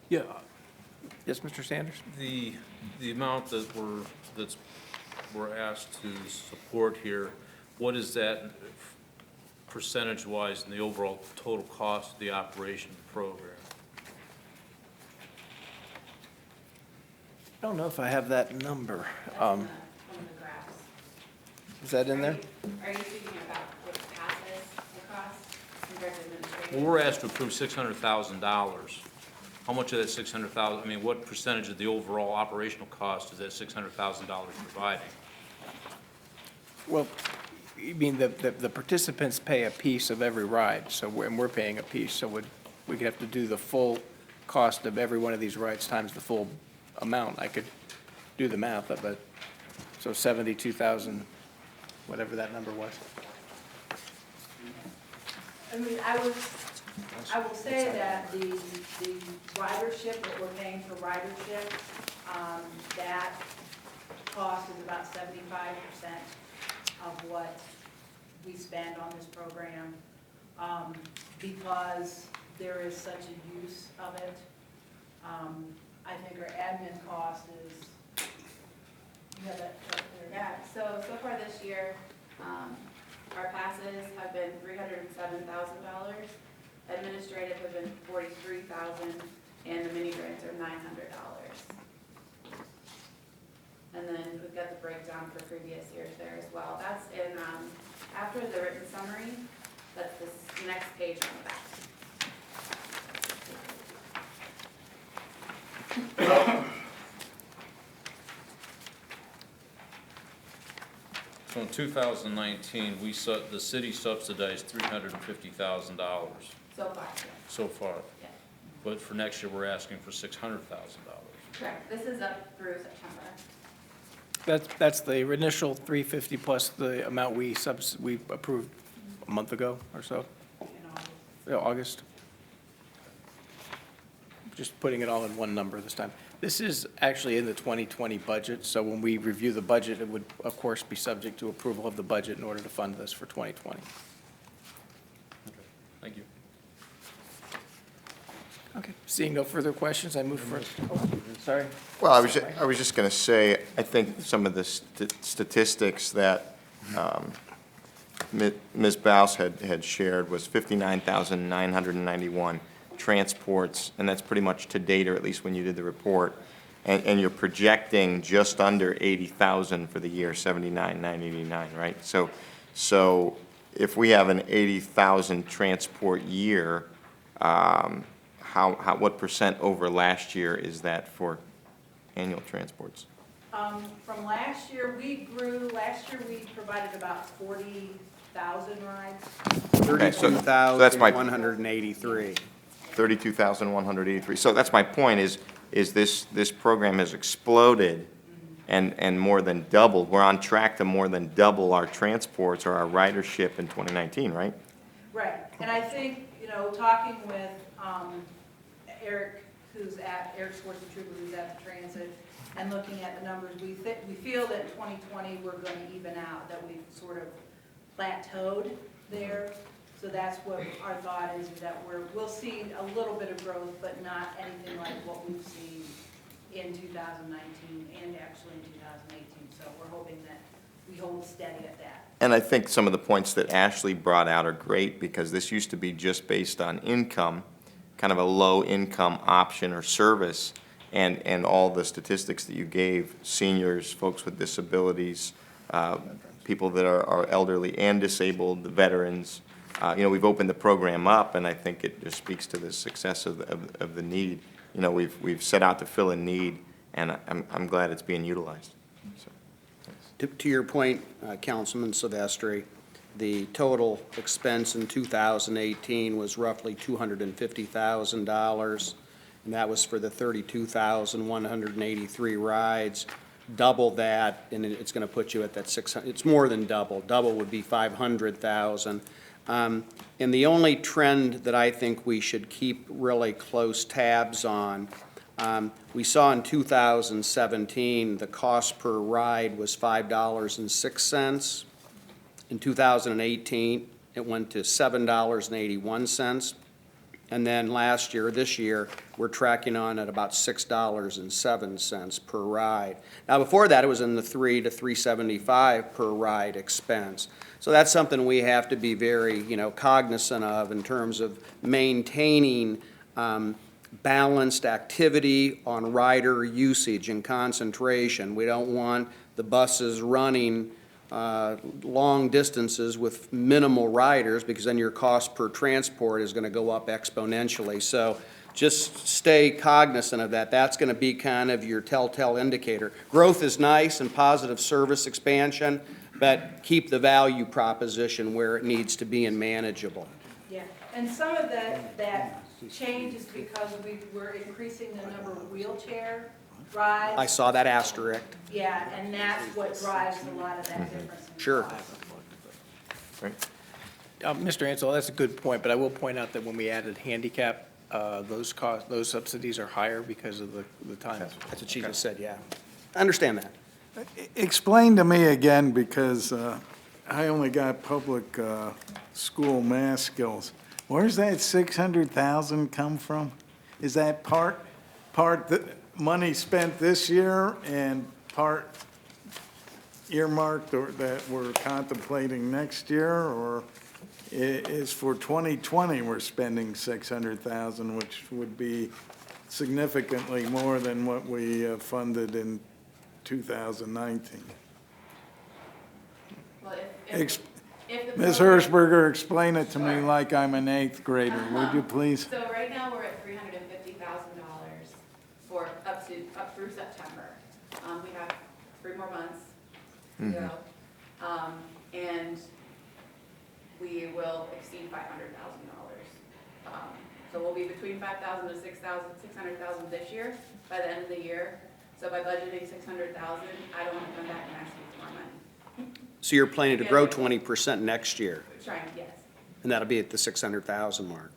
Yeah, Yes, Mr. Sanders? the amount that we're asked to support here, what is that percentage-wise in the overall total cost of the operation of the program? I don't know if I have that number. One of the graphs. Is that in there? Are you speaking about what passes the cost compared to administrative? Well, we're asked to approve $600,000. How much of that 600,000, I mean, what percentage of the overall operational cost is that $600,000 providing? Well, you mean the participants pay a piece of every ride, so we're paying a piece, so we could have to do the full cost of every one of these rides times the full amount. I could do the math, but, so 72,000, whatever that number was. I mean, I will say that the ridership, that we're paying for ridership, that cost is about 75% of what we spend on this program, because there is such a use of it. I think our admin cost is, you have that right there. Yeah, so far this year, our passes have been $307,000. Administrative have been $43,000, and the mini grants are $900. And then we've got the breakdown for previous years there as well. That's in, after the written summary, that's this next page on the back. So in 2019, the city subsidized $350,000 So far, so far. yeah. But for next year, we're asking for $600,000. Correct. This is up through September. That's the initial 350 plus the amount we approved a month ago or so? Yeah, August. Just putting it all in one number this time. This is actually in the 2020 budget, so when we review the budget, it would, of course, be subject to approval of the budget in order to fund this for 2020. Thank you. Okay. Seeing no further questions, I move for, sorry. Well, I was just going to say, I think some of the statistics that Ms. Baus had shared was 59,991 transports, and that's pretty much to date, or at least when you did the report. And you're projecting just under 80,000 for the year, 79,989, right? So if we have an 80,000 transport year, what percent over last year is that for annual transports? From last year, we provided about 40,000 rides. Okay, so that's my 32,183. 32,183. So that's my point, is this program has exploded and more than doubled. We're on track to more than double our transports or our ridership in 2019, right? Right, and I think, talking with Eric Schwartz, the trooper who's at the transit, and looking at the numbers, we feel that in 2020 we're going to even out, that we've sort of plateaued there. So that's what our thought is that we'll see a little bit of growth, but not anything like what we've seen in 2019 and actually in 2018. So we're hoping that we hold steady at that. And I think some of the points that Ashley brought out are great, because this used to be just based on income, kind of a low-income option or service, and all the statistics that you gave, seniors, folks with disabilities, people that are elderly and disabled, veterans. We've opened the program up, and I think it just speaks to the success of the need. We've set out to fill a need, and I'm glad it's being utilized. So. To your point, Councilman Silvestri, the total expense in 2018 was roughly $250,000, and that was for the 32,183 rides. Double that, and it's going to put you at that 600. It's more than double. Double would be 500,000. And the only trend that I think we should keep really close tabs on, we saw in 2017 the cost per ride was $5.06. In 2018, it went to $7.81. And then this year, we're tracking on at about $6.07 per ride. Now, before that, it was in the $3 to $3.75 per ride expense. So that's something we have to be very, cognizant of in terms of maintaining balanced activity on rider usage and concentration. We don't want the buses running long distances with minimal riders, because then your cost per transport is going to go up exponentially. So just stay cognizant of that. That's going to be kind of your telltale indicator. Growth is nice and positive service expansion, but keep the value proposition where it needs to be and manageable. Yeah, and some of that change is because we're increasing the number of wheelchair rides. I saw that asterisk. Yeah, and that's what drives a lot of that difference. Sure. Right. Mr. Ansel, that's a good point, but I will point out that when we added handicap, those subsidies are higher because of the time. That's what she just said, yeah. I understand that. Explain to me again, because I only got public school math skills. Where's that 600,000 come from? Is that part the money spent this year and part earmarked or that we're contemplating next year, or is for 2020 we're spending 600,000, which would be significantly more than what we funded in 2019? Well, Ms. Hirschberger, explain it to me like I'm an 8th grader, would you please? So right now, we're at $350,000 for up through September. We have 3 more months to go. And we will exceed $500,000. So we'll be between $5,000 to $600,000 this year by the end of the year. So by budgeting $600,000, I don't want to come back and ask you for more money. So you're planning to grow 20% next year, Trying, yes. and that'll be at the 600,000 mark.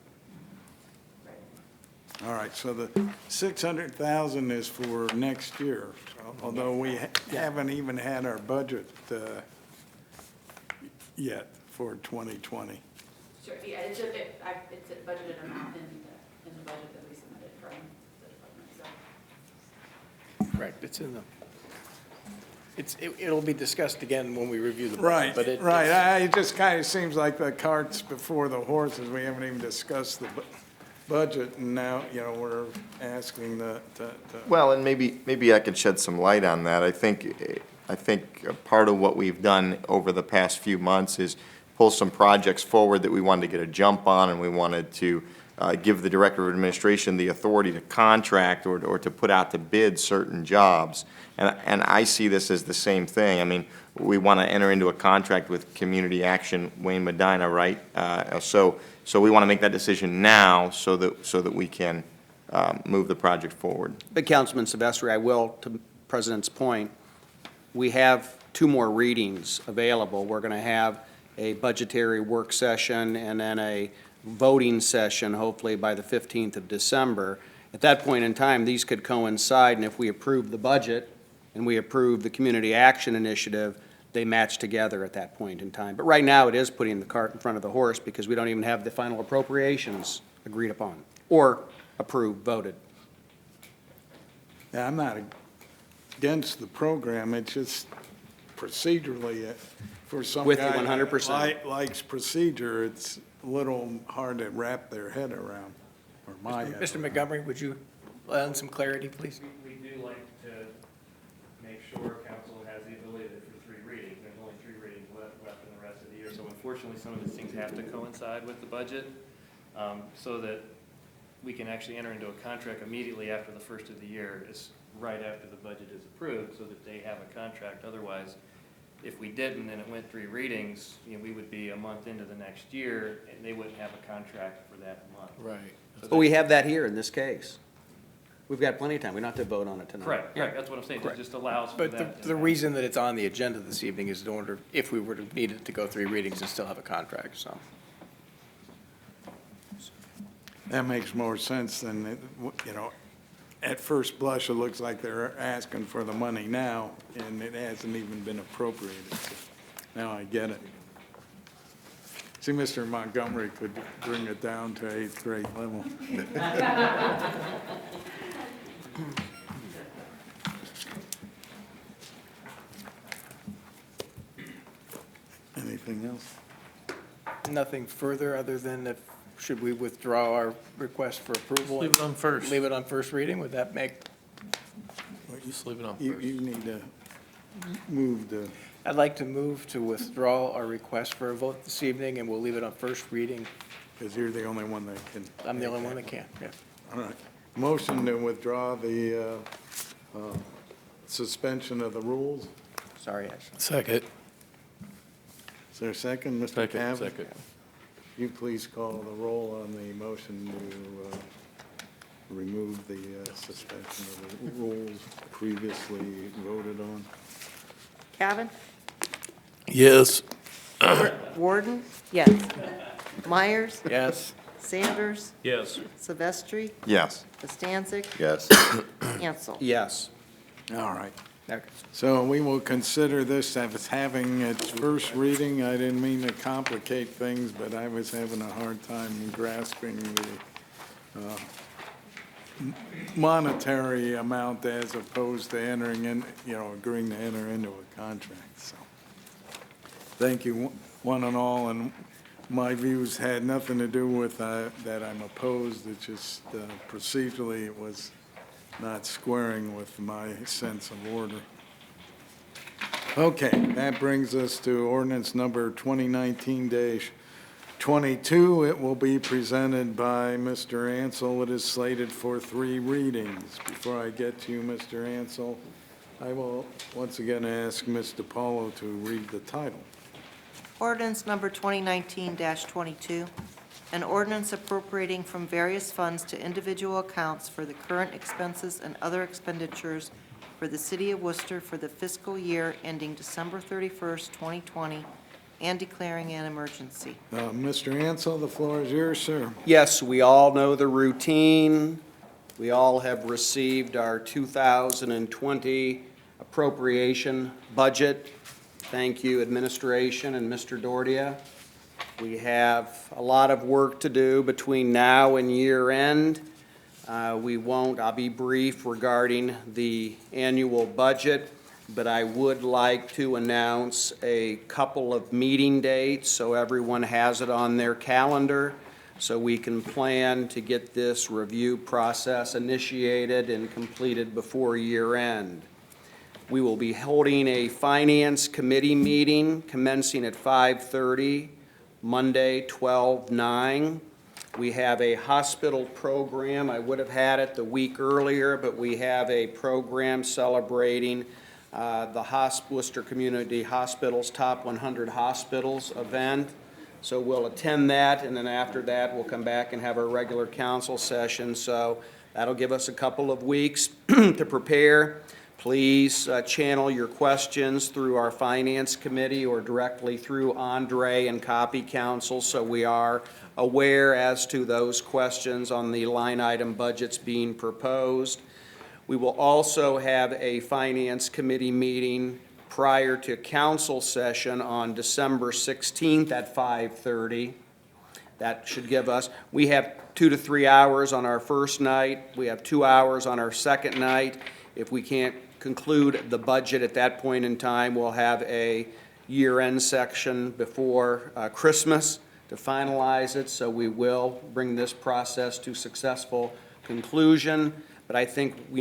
All right, so the 600,000 is for next year, although we haven't even had our budget yet for 2020. Sure, yeah, it's a budgeted amount in the budget that we submitted from the department, so. Correct, it's in the, it'll be discussed again when we review the budget. Right, but right. It just kind of seems like the cart's before the horses. We haven't even discussed the budget, and now, we're asking Well, and maybe I could shed some light on that. I think part of what we've done over the past few months is pull some projects forward that we wanted to get a jump on, and we wanted to give the Director of Administration the authority to contract or to put out to bid certain jobs. And I see this as the same thing. I mean, we want to enter into a contract with Community Action Wayne Medina, right? So we want to make that decision now so that we can move the project forward. But Councilman Silvestri, I will, to President's point, we have 2 more readings available. We're going to have a budgetary work session and then a voting session, hopefully by the 15th of December. At that point in time, these could coincide, and if we approve the budget and we approve the Community Action Initiative, they match together at that point in time. But right now, it is putting the cart in front of the horse because we don't even have the final appropriations agreed upon or approved, voted. Yeah, I'm not against the program. It's just procedurally, for some With guy you 100%. that likes procedure, it's a little hard to wrap their head around, or my head. Mr. Montgomery, would you lend some clarity, please? We do like to make sure council has the ability for 3 readings. There's only 3 readings left in the rest of the year. So unfortunately, some of these things have to coincide with the budget, so that we can actually enter into a contract immediately after the first of the year. It's right after the budget is approved, so that they have a contract. Otherwise, if we didn't and it went 3 readings, we would be a month into the next year, and they wouldn't have a contract for that month. Right. So But we have that here in this case. We've got plenty of time. We don't have to vote on it tonight. Correct, that's what I'm saying. It Correct. just allows for But that. the reason that it's on the agenda this evening is in order, if we were to need it to go 3 readings and still have a contract, so. That makes more sense than, at first blush, it looks like they're asking for the money now, and it hasn't even been appropriated. Now I get it. See, Mr. Montgomery could bring it down to 8th grade level. Anything else? Nothing further other than if, should we withdraw our request for approval? Leave it on first. Leave it on first reading? Would that make? Just leave it on You first. need to move the, I'd like to move to withdraw our request for a vote this evening, and we'll leave it on first reading. because you're the only one that can. I'm the only one that can, yeah. All right. Motion to withdraw the suspension of the rules. Sorry, Ashley. Second. Is there a second, Mr. Second, Cavan? second. You please call the roll on the motion to remove the suspension of the rules previously voted on. Cavan? Yes. Warden? Yes. Myers? Yes. Sanders? Yes. Silvestri? Yes. Costancic? Yes. Ansel? Yes. All right. Okay. So we will consider this as having its first reading. I didn't mean to complicate things, but I was having a hard time grasping the monetary amount as opposed to entering in, agreeing to enter into a contract, so. Thank you, one and all, and my views had nothing to do with that I'm opposed. It's just procedurally it was not squaring with my sense of order. Okay, that brings us to ordinance number 2019-22. It will be presented by Mr. Ansel. It is slated for 3 readings. Before I get to you, Mr. Ansel, I will once again ask Ms. DiPaolo to read the title. Ordinance number 2019-22, an ordinance appropriating from various funds to individual accounts for the current expenses and other expenditures for the City of Worcester for the fiscal year ending December 31st, 2020, and declaring an emergency. Mr. Ansel, the floor is yours, sir. Yes, we all know the routine. We all have received our 2020 appropriation budget. Thank you, administration and Mr. Dordia. We have a lot of work to do between now and year end. I'll be brief regarding the annual budget, but I would like to announce a couple of meeting dates so everyone has it on their calendar, so we can plan to get this review process initiated and completed before year end. We will be holding a Finance Committee meeting commencing at 5:30, Monday, 12/9. We have a hospital program. I would have had it the week earlier, but we have a program celebrating the Worcester Community Hospital's Top 100 Hospitals event. So we'll attend that, and then after that, we'll come back and have our regular council session. So that'll give us a couple of weeks to prepare. Please channel your questions through our Finance Committee or directly through Andre and Copy Council, so we are aware as to those questions on the line item budgets being proposed. We will also have a Finance Committee meeting prior to council session on December 16th at 5:30. That should give us, we have 2 to 3 hours on our first night. We have 2 hours on our second night. If we can't conclude the budget at that point in time, we'll have a year-end section before Christmas to finalize it, so we will bring this process to successful conclusion. But I think,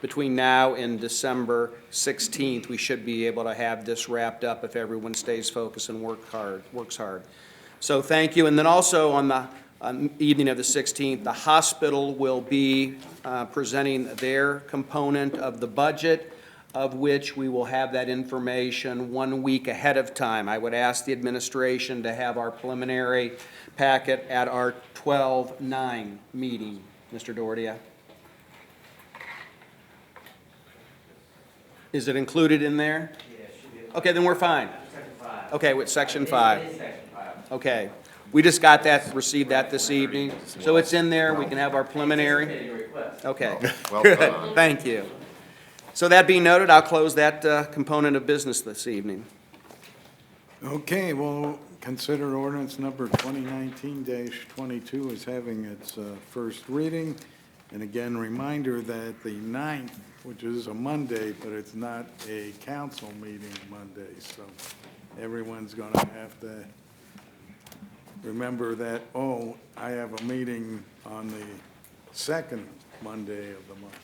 between now and December 16th, we should be able to have this wrapped up if everyone stays focused and works hard. So thank you. And then also on the evening of the 16th, the hospital will be presenting their component of the budget, of which we will have that information 1 week ahead of time. I would ask the administration to have our preliminary packet at our 12/9 meeting. Mr. Dordia? Is it included in there? Yeah, it should be. Okay, then we're fine. Section 5. Okay, with Section 5. It is Section 5. Okay. We just received that this evening, so it's in there. We can have our preliminary. Okay. Good. Thank you. So that being noted, I'll close that component of business this evening. Okay, well, consider ordinance number 2019-22 as having its first reading. And again, reminder that the 9th, which is a Monday, but it's not a council meeting Monday, so everyone's going to have to remember that, I have a meeting on the second Monday of the month.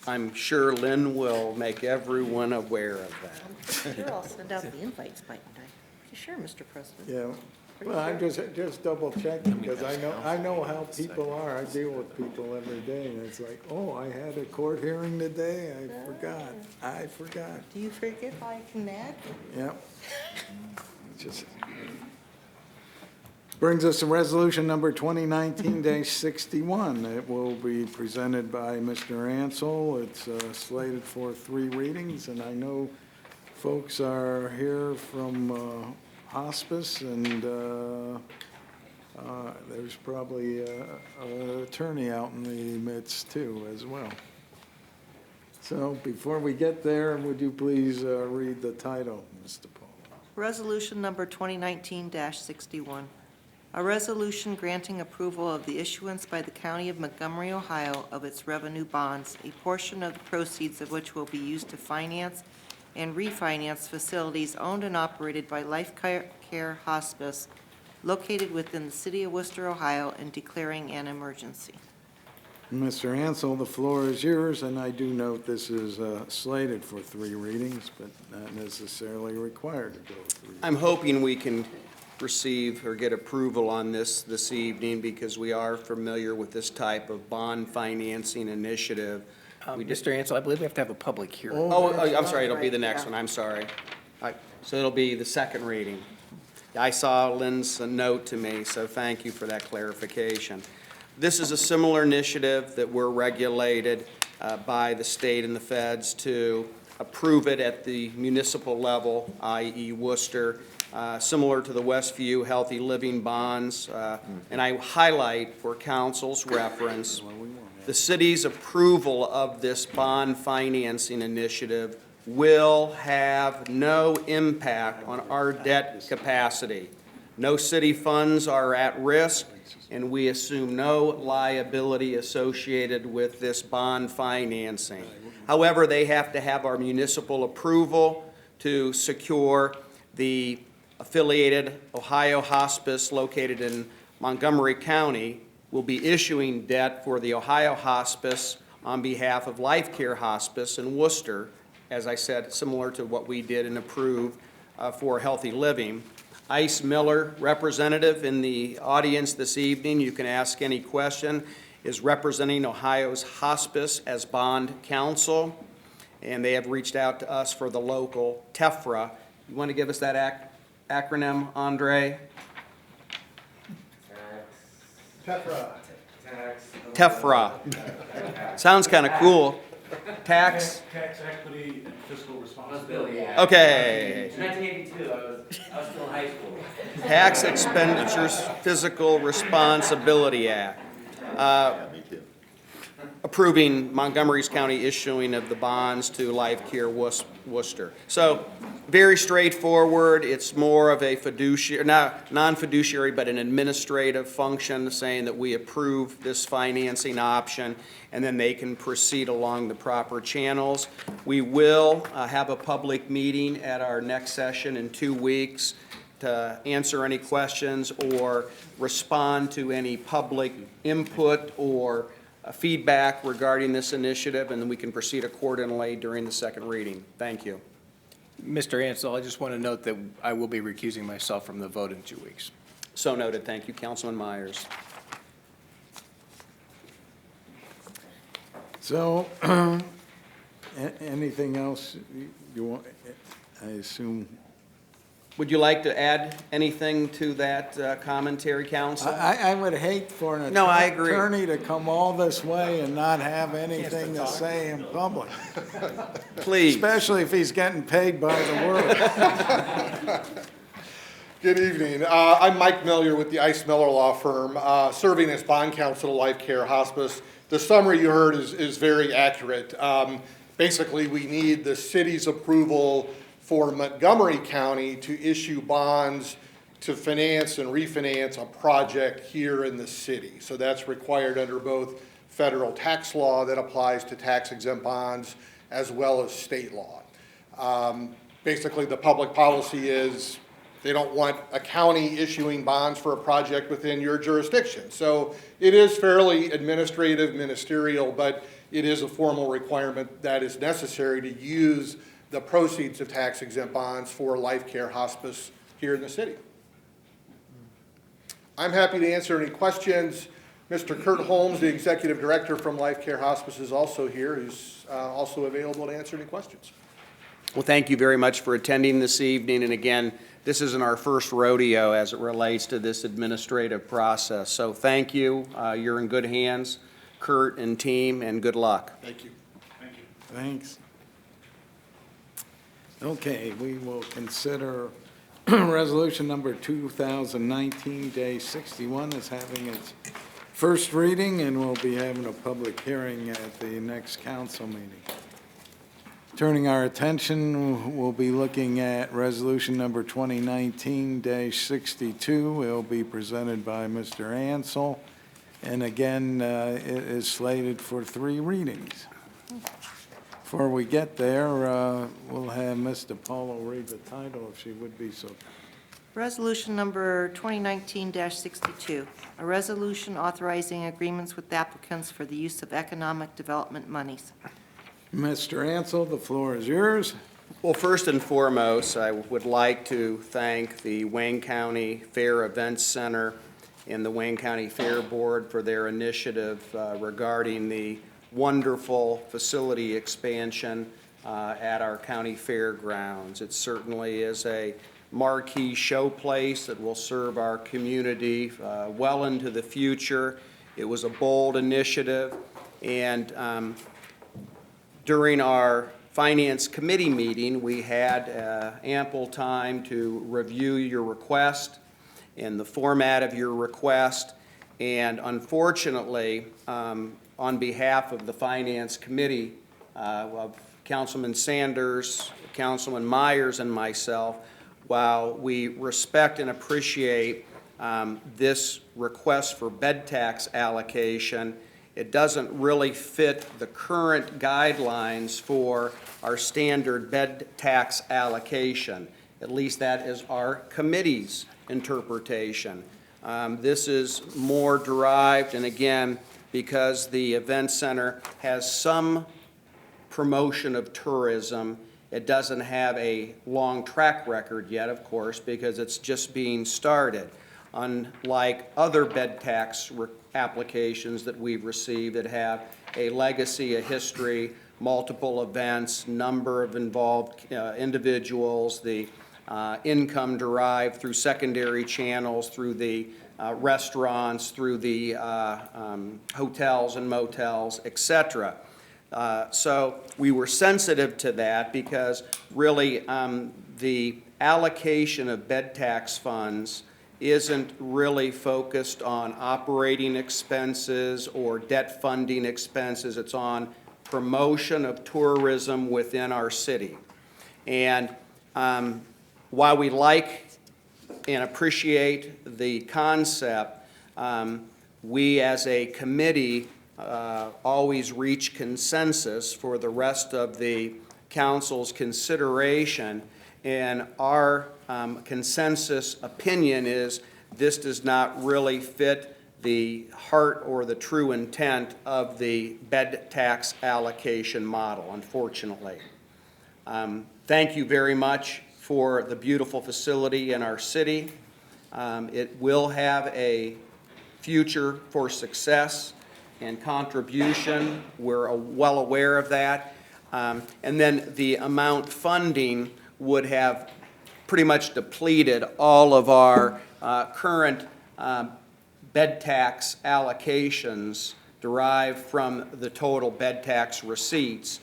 I'm sure Lynn will make everyone aware of that. I'm sure I'll send out the invites by tonight. You sure, Mr. President? Yeah, well, I'm just double checking, because I know how people are. I deal with people every day, and it's like, I had a court hearing today, I forgot. Do you forget how I can nag? Yep. Just brings us to resolution number 2019-61. It will be presented by Mr. Ansel. It's slated for 3 readings, and I know folks are here from hospice, and there's probably an attorney out in the midst too as well. So before we get there, would you please read the title, Mr. Paul? Resolution number 2019-61. A resolution granting approval of the issuance by the County of Montgomery, Ohio of its revenue bonds, a portion of the proceeds of which will be used to finance and refinance facilities owned and operated by Life Care Hospice located within the city of Worcester, Ohio, and declaring an emergency. Mr. Ansel, the floor is yours, and I do note this is slated for 3 readings, but not necessarily required to go 3. I'm hoping we can receive or get approval on this evening, because we are familiar with this type of bond financing initiative. Mr. Ansel, I believe we have to have a public hearing. I'm sorry, it'll be the next one, I'm sorry. So it'll be the second reading. I saw Lynn's note to me, so thank you for that clarification. This is a similar initiative that we're regulated by the state and the feds to approve it at the municipal level, i.e. Worcester, similar to the Westview Healthy Living Bonds. And I highlight for council's reference The city's approval of this bond financing initiative will have no impact on our debt capacity. No city funds are at risk, and we assume no liability associated with this bond financing. However, they have to have our municipal approval to secure the affiliated Ohio Hospice located in Montgomery County will be issuing debt for the Ohio Hospice on behalf of Life Care Hospice in Worcester, as I said, similar to what we did and approved for Healthy Living. Ice Miller, representative in the audience this evening, you can ask any question, is representing Ohio's Hospice as bond counsel, and they have reached out to us for the local TEFRA. You want to give us that acronym, Andre? TEFRA. Sounds kind of cool. Tax equity and fiscal responsibility. Okay. 1982, I was still in high school. Tax Expenditures Fiscal Responsibility Act. Approving Montgomery County issuing of the bonds to Life Care Worcester. So very straightforward. It's more of a fiduciary, not non-fiduciary, but an administrative function saying that we approve this financing option, and then they can proceed along the proper channels. We will have a public meeting at our next session in 2 weeks to answer any questions or respond to any public input or feedback regarding this initiative, and then we can proceed accordingly during the second reading. Thank you. Mr. Ansel, I just want to note that I will be recusing myself from the vote in 2 weeks. So noted. Thank you, Councilman Myers. So, anything else you want, I assume? Would you like to add anything to that commentary, Council? I would hate for an No, I agree. attorney to come all this way and not have anything to say in public. Please. Especially if he's getting paid by the word. Good evening. I'm Mike Miller with the Ice Miller Law Firm, serving as bond counsel to Life Care Hospice. The summary you heard is very accurate. Basically, we need the city's approval for Montgomery County to issue bonds to finance and refinance a project here in the city. So that's required under both federal tax law that applies to tax-exempt bonds as well as state law. Basically, the public policy is they don't want a county issuing bonds for a project within your jurisdiction. So it is fairly administrative, ministerial, but it is a formal requirement that is necessary to use the proceeds of tax-exempt bonds for Life Care Hospice here in the city. I'm happy to answer any questions. Mr. Kurt Holmes, the Executive Director from Life Care Hospice, is also here. He's also available to answer any questions. Well, thank you very much for attending this evening. And again, this isn't our first rodeo as it relates to this administrative process. So thank you. You're in good hands, Kurt and team, and good luck. Thank you. Thank you. Thanks. Okay, we will consider resolution number 2019-61 as having its first reading, and we'll be having a public hearing at the next council meeting. Turning our attention, we'll be looking at resolution number 2019-62. It will be presented by Mr. Ansel, and again, it is slated for 3 readings. Before we get there, we'll have Ms. DiPaolo read the title, if she would be so kind. Resolution number 2019-62, a resolution authorizing agreements with applicants for the use of economic development monies. Mr. Ansel, the floor is yours. Well, first and foremost, I would like to thank the Wayne County Fair Events Center and the Wayne County Fair Board for their initiative regarding the wonderful facility expansion at our county fairgrounds. It certainly is a marquee showplace that will serve our community well into the future. It was a bold initiative, and during our Finance Committee meeting, we had ample time to review your request and the format of your request. And unfortunately, on behalf of the Finance Committee, of Councilman Sanders, Councilman Myers, and myself, while we respect and appreciate this request for bed tax allocation, it doesn't really fit the current guidelines for our standard bed tax allocation. At least that is our committee's interpretation. This is more derived, and again, because the event center has some promotion of tourism, it doesn't have a long track record yet, of course, because it's just being started. Unlike other bed tax applications that we've received that have a legacy, a history, multiple events, number of involved individuals, the income derived through secondary channels, through the restaurants, through the hotels and motels, et cetera. So we were sensitive to that because really the allocation of bed tax funds isn't really focused on operating expenses or debt funding expenses. It's on promotion of tourism within our city. And while we like and appreciate the concept, we as a committee always reach consensus for the rest of the council's consideration, and our consensus opinion is this does not really fit the heart or the true intent of the bed tax allocation model, unfortunately. Thank you very much for the beautiful facility in our city. It will have a future for success and contribution. We're well aware of that. And then the amount funding would have pretty much depleted all of our current bed tax allocations derived from the total bed tax receipts.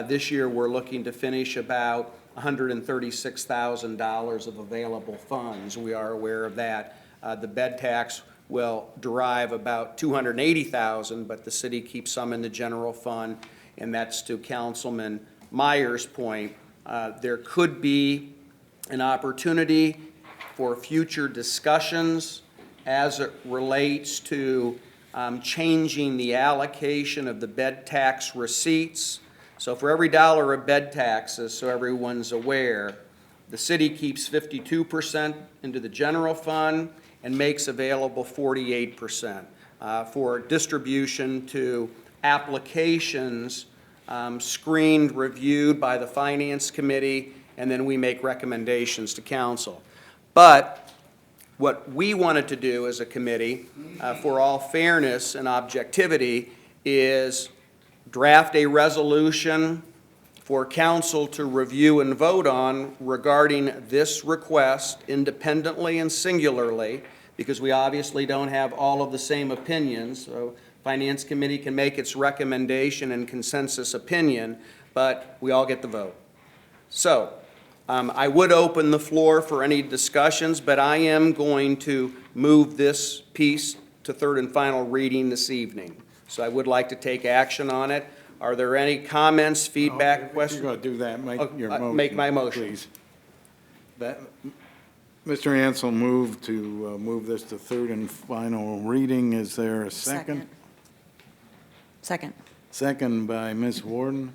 This year, we're looking to finish about $136,000 of available funds. We are aware of that. The bed tax will derive about $280,000, but the city keeps some in the general fund, and that's to Councilman Myers' point. There could be an opportunity for future discussions as it relates to changing the allocation of the bed tax receipts. So for every dollar of bed taxes, so everyone's aware, the city keeps 52% into the general fund and makes available 48% for distribution to applications screened, reviewed by the Finance Committee, and then we make recommendations to council. But what we wanted to do as a committee, for all fairness and objectivity, is draft a resolution for council to review and vote on regarding this request independently and singularly, because we obviously don't have all of the same opinions. So Finance Committee can make its recommendation and consensus opinion, but we all get the vote. So I would open the floor for any discussions, but I am going to move this piece to third and final reading this evening. So I would like to take action on it. Are there any comments, feedback, questions? You're going to do that, make your motion. Make my motion. Please. Mr. Ansel moved to move this to third and final reading. Is there a second? Second. Second by Ms. Warden.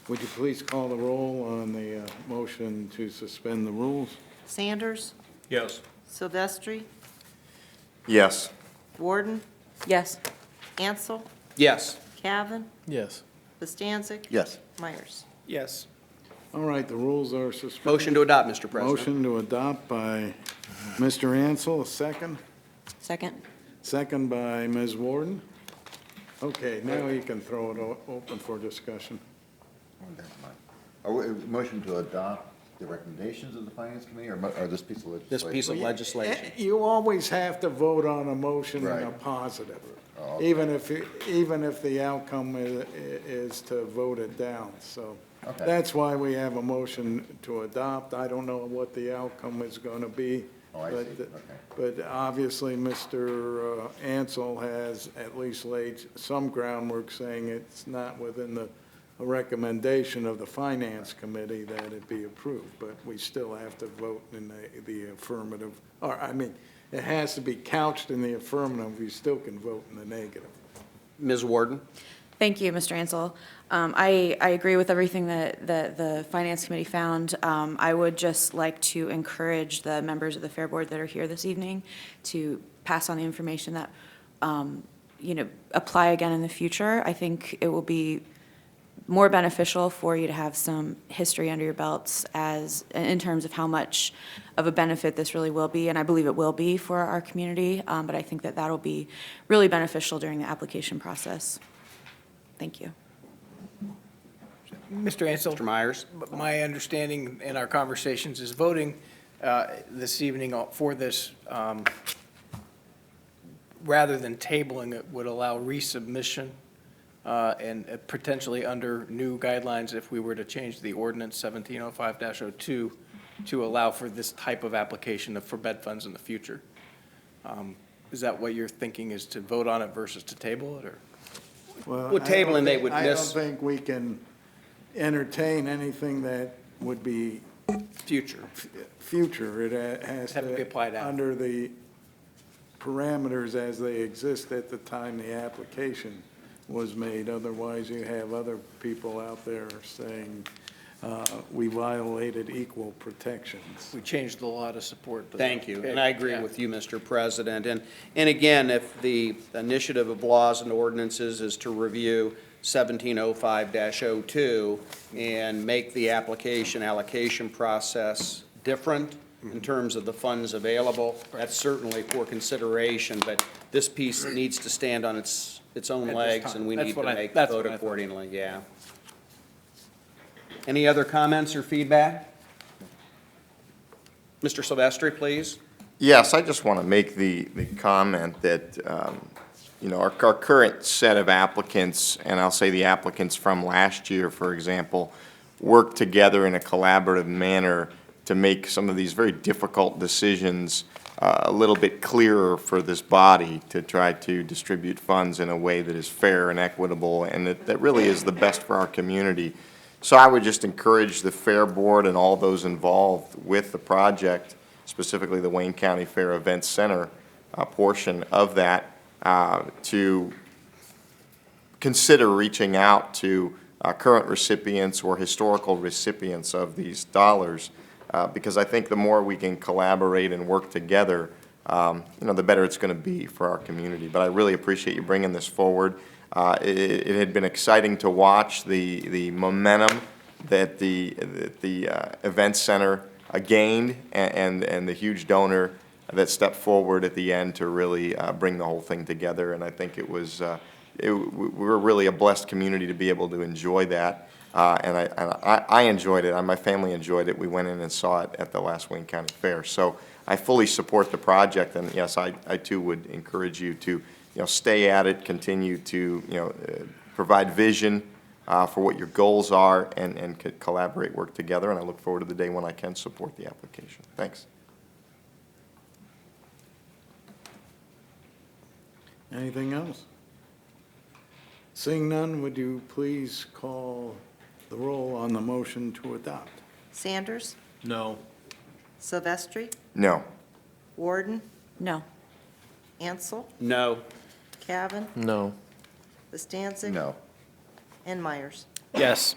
Would you please call the roll on the motion to suspend the rules? Sanders, Yes. Silvestri, Yes. Warden, Yes. Ansel, Yes. Cavan, Yes. Bastancik. Yes. Myers. Yes. All right, the rules are suspended. Motion to adopt, Mr. President. Motion to adopt by Mr. Ansel, a second. Second. Second by Ms. Warden. Okay, now you can throw it open for discussion. Motion to adopt the recommendations of the Finance Committee or this piece of legislation? This piece of legislation. You always have to vote on a motion in a Right. positive, Oh, okay. even if the outcome is to vote it down. So Okay. that's why we have a motion to adopt. I don't know what the outcome is going to be Oh, I see, okay. But obviously, Mr. Ansel has at least laid some groundwork saying it's not within a recommendation of the Finance Committee that it be approved, but we still have to vote in the affirmative, or, I mean, it has to be couched in the affirmative, we still can vote in the negative. Ms. Warden? Thank you, Mr. Ansel. I agree with everything that the Finance Committee found. I would just like to encourage the members of the Fair Board that are here this evening to pass on the information that, apply again in the future. I think it will be more beneficial for you to have some history under your belts in terms of how much of a benefit this really will be, and I believe it will be for our community, but I think that that'll be really beneficial during the application process. Thank you. Mr. Ansel? Mr. Myers? My understanding in our conversations is voting this evening for this, rather than tabling it, would allow resubmission and potentially under new guidelines if we were to change the ordinance 1705-02 to allow for this type of application for bed funds in the future. Is that what you're thinking, is to vote on it versus to table it, or? Well, tabling, they would miss. I don't think we can entertain anything that would be Future. future. It has Have to be applied out. under the parameters as they exist at the time the application was made. Otherwise, you have other people out there saying, we violated equal protections. We changed the law to support the. Thank you, and I agree with you, Mr. President. And again, if the initiative of laws and ordinances is to review 1705-02 and make the allocation process different in terms of the funds available, that's certainly for consideration, but this piece needs to stand on its own legs, and we need to make the vote accordingly, yeah. Any other comments or feedback? Mr. Silvestri, please. Yes, I just want to make the comment that, our current set of applicants, and I'll say the applicants from last year, for example, work together in a collaborative manner to make some of these very difficult decisions a little bit clearer for this body to try to distribute funds in a way that is fair and equitable, and that really is the best for our community. So I would just encourage the Fair Board and all those involved with the project, specifically the Wayne County Fair Events Center portion of that, to consider reaching out to current recipients or historical recipients of these dollars, because I think the more we can collaborate and work together, the better it's going to be for our community. But I really appreciate you bringing this forward. It had been exciting to watch the momentum that the event center gained, and the huge donor that stepped forward at the end to really bring the whole thing together. And I think it was we're really a blessed community to be able to enjoy that. And I enjoyed it. My family enjoyed it. We went in and saw it at the last Wayne County Fair. So I fully support the project, and yes, I too would encourage you to stay at it, continue to provide vision for what your goals are, and collaborate, work together. And I look forward to the day when I can support the application. Thanks. Anything else? Seeing none, would you please call the roll on the motion to adopt? Sanders? No. Silvestri? No. Warden? No. Ansel? No. Cavan? No. Bastancik? No. And Myers? Yes.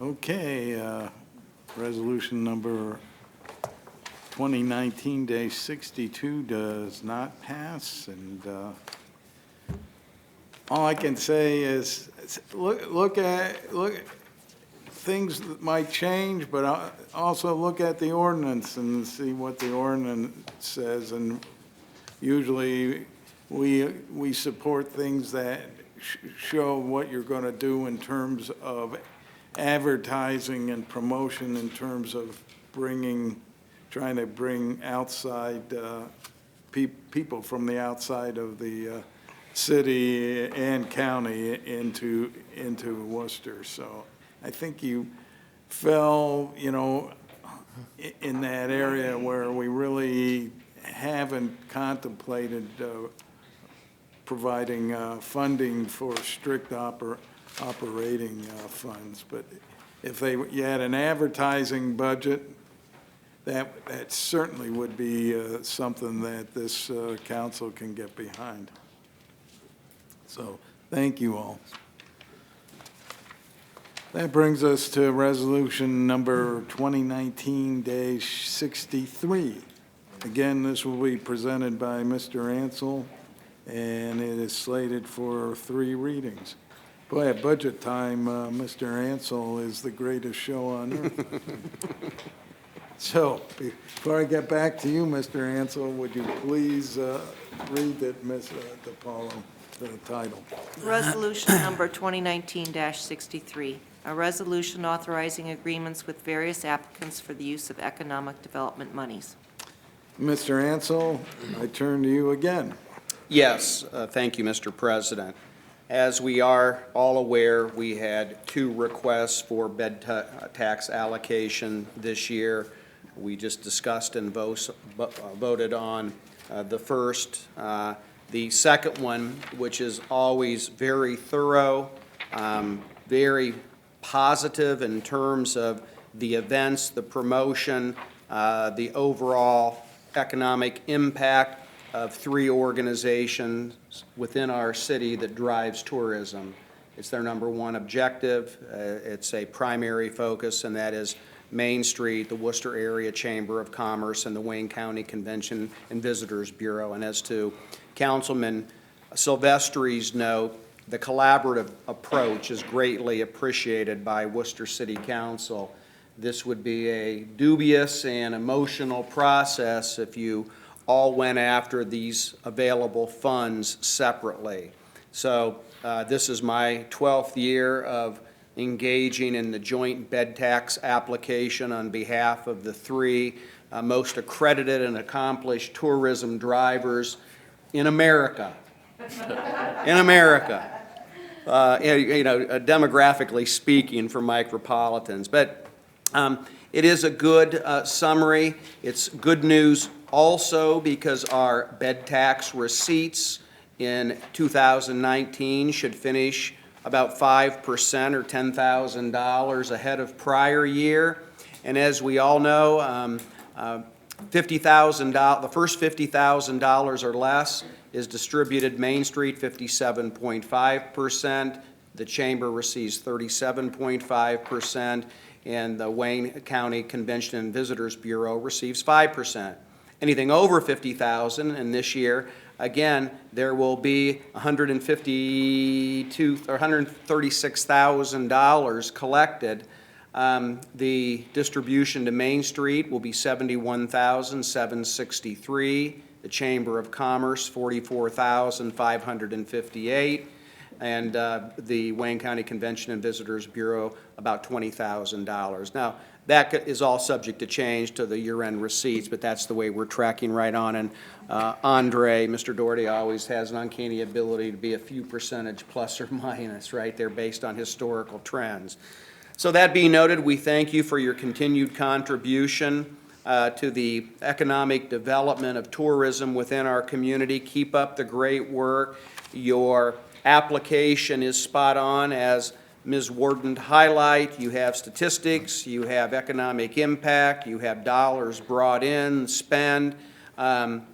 Okay, resolution number 2019-62 does not pass, and all I can say is look at things that might change, but also look at the ordinance and see what the ordinance says. And usually we support things that show what you're going to do in terms of advertising and promotion, in terms of trying to bring outside people from the outside of the city and county into Worcester. So I think you fell, in that area where we really haven't contemplated providing funding for strict operating funds. But if you had an advertising budget, that certainly would be something that this council can get behind. So, thank you all. That brings us to resolution number 2019-63. Again, this will be presented by Mr. Ansel, and it is slated for 3 readings. Boy, at budget time, Mr. Ansel is the greatest show on earth. So, before I get back to you, Mr. Ansel, would you please read it, Ms. DiPaolo, the title? Resolution number 2019-63, a resolution authorizing agreements with various applicants for the use of economic development monies. Mr. Ansel, I turn to you again. Yes, thank you, Mr. President. As we are all aware, we had 2 requests for bed tax allocation this year. We just discussed and voted on the first. The second one, which is always very thorough, very positive in terms of the events, the promotion, the overall economic impact of 3 organizations within our city that drives tourism. It's their number 1 objective. It's a primary focus, and that is Main Street, the Worcester Area Chamber of Commerce, and the Wayne County Convention and Visitors Bureau. And as to Councilman Silvestri's note, the collaborative approach is greatly appreciated by Worcester City Council. This would be a dubious and emotional process if you all went after these available funds separately. So this is my 12th year of engaging in the joint bed tax application on behalf of the 3 most accredited and accomplished tourism drivers in America. In America. Demographically speaking for micropolitans. But it is a good summary. It's good news also because our bed tax receipts in 2019 should finish about 5% or $10,000 ahead of prior year. And as we all know, $50,000, the first $50,000 or less is distributed Main Street 57.5%. The Chamber receives 37.5%, and the Wayne County Convention and Visitors Bureau receives 5%. Anything over $50,000, and this year, again, there will be $136,000 collected. The distribution to Main Street will be $71,763. The Chamber of Commerce, $44,558. And the Wayne County Convention and Visitors Bureau, about $20,000. Now, that is all subject to change to the year-end receipts, but that's the way we're tracking right on. And Andre, Mr. Doherty, always has an uncanny ability to be a few percentage plus or minus, right? They're based on historical trends. So that being noted, we thank you for your continued contribution to the economic development of tourism within our community. Keep up the great work. Your application is spot on, as Ms. Warden highlight. You have statistics, you have economic impact, you have dollars brought in, spend. It's going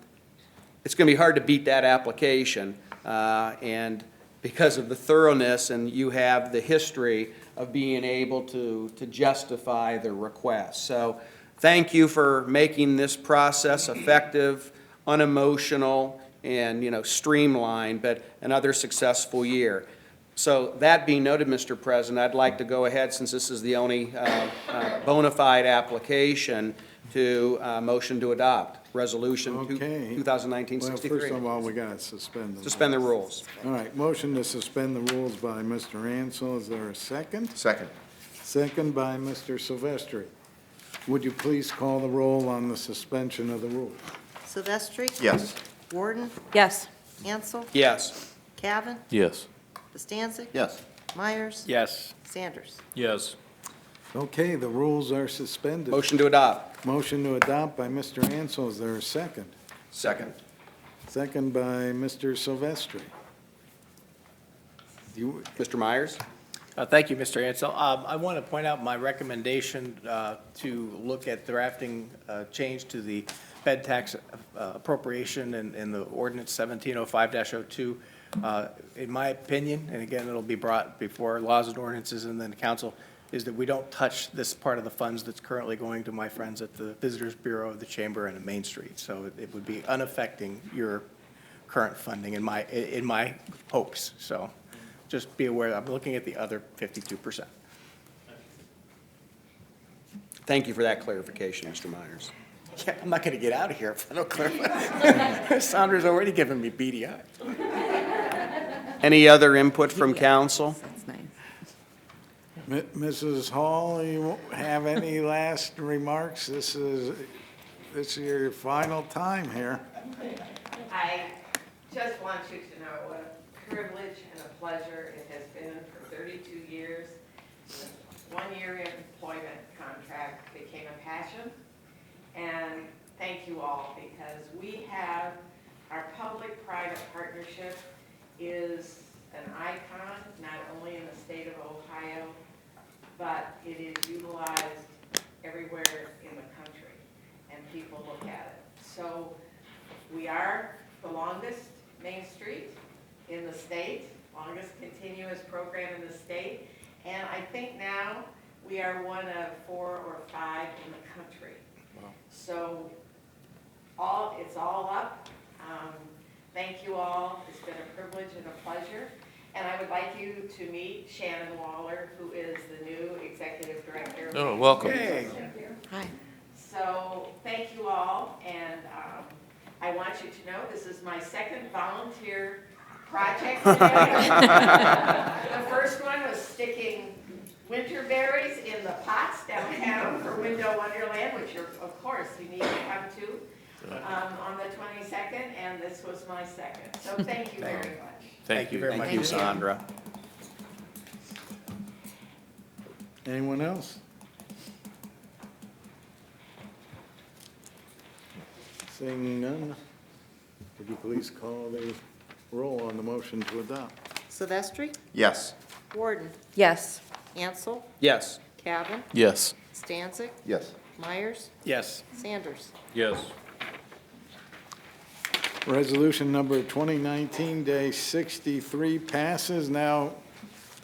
to be hard to beat that application, and because of the thoroughness, and you have the history of being able to justify the request. So thank you for making this process effective, unemotional, and streamlined, but another successful year. So that being noted, Mr. President, I'd like to go ahead, since this is the only bona fide application, to motion to adopt Resolution 2019-63. Well, first of all, we got to Suspend the rules. All right, motion to suspend the rules by Mr. Ansel. Is there a second? Second. Second by Mr. Silvestri. Would you please call the roll on the suspension of the rules? Silvestri? Yes. Warden? Yes. Ansel? Yes. Cavan? Yes. Costancic? Yes. Myers? Yes. Sanders? Yes. Okay, the rules are suspended. Motion to adopt. Motion to adopt by Mr. Ansel. Is there a second? Second. Second by Mr. Silvestri. Mr. Myers? Thank you, Mr. Ansel. I want to point out my recommendation to look at drafting change to the bed tax appropriation in the ordinance 1705-02. In my opinion, and again, it'll be brought before laws and ordinances and then the council, is that we don't touch this part of the funds that's currently going to my friends at the Visitors Bureau of the Chamber and at Main Street. So it would be unaffecting your current funding in my hopes. So just be aware, I'm looking at the other 52%. Thank you for that clarification, Mr. Myers. Yeah, I'm not going to get out of here if I don't clarify. Sandra's already given me beady eyes. Any other input from council? That's nice. Mrs. Hall, you have any last remarks? This is your final time here. I just want you to know what a privilege and a pleasure it has been for 32 years. The one-year employment contract became a passion. And thank you all, because we have, our public-private partnership is an icon, not only in the state of Ohio, but it is utilized everywhere in the country, and people look at it. So we are the longest Main Street in the state, longest continuous program in the state, and I think now we are one of 4 or 5 in the country. Wow. So it's all up. Thank you all. It's been a privilege and a pleasure. And I would like you to meet Shannon Waller, who is the new executive director. Oh, welcome. Hey. Hi. So thank you all, and I want you to know this is my second volunteer project. The first one was sticking winter berries in the pots downtown for Window Wonderland, which of course you need to come to on the 22nd, and this was my second. So thank you very much. Thank you very much. Thank you, Sandra. Anyone else? Seeing none, could you please call the roll on the motion to adopt? Silvestri? Yes. Warden? Yes. Ansel? Yes. Cavan? Yes. Stanzik? Yes. Myers? Yes. Sanders? Yes. Resolution number 2019-63 passes. Now,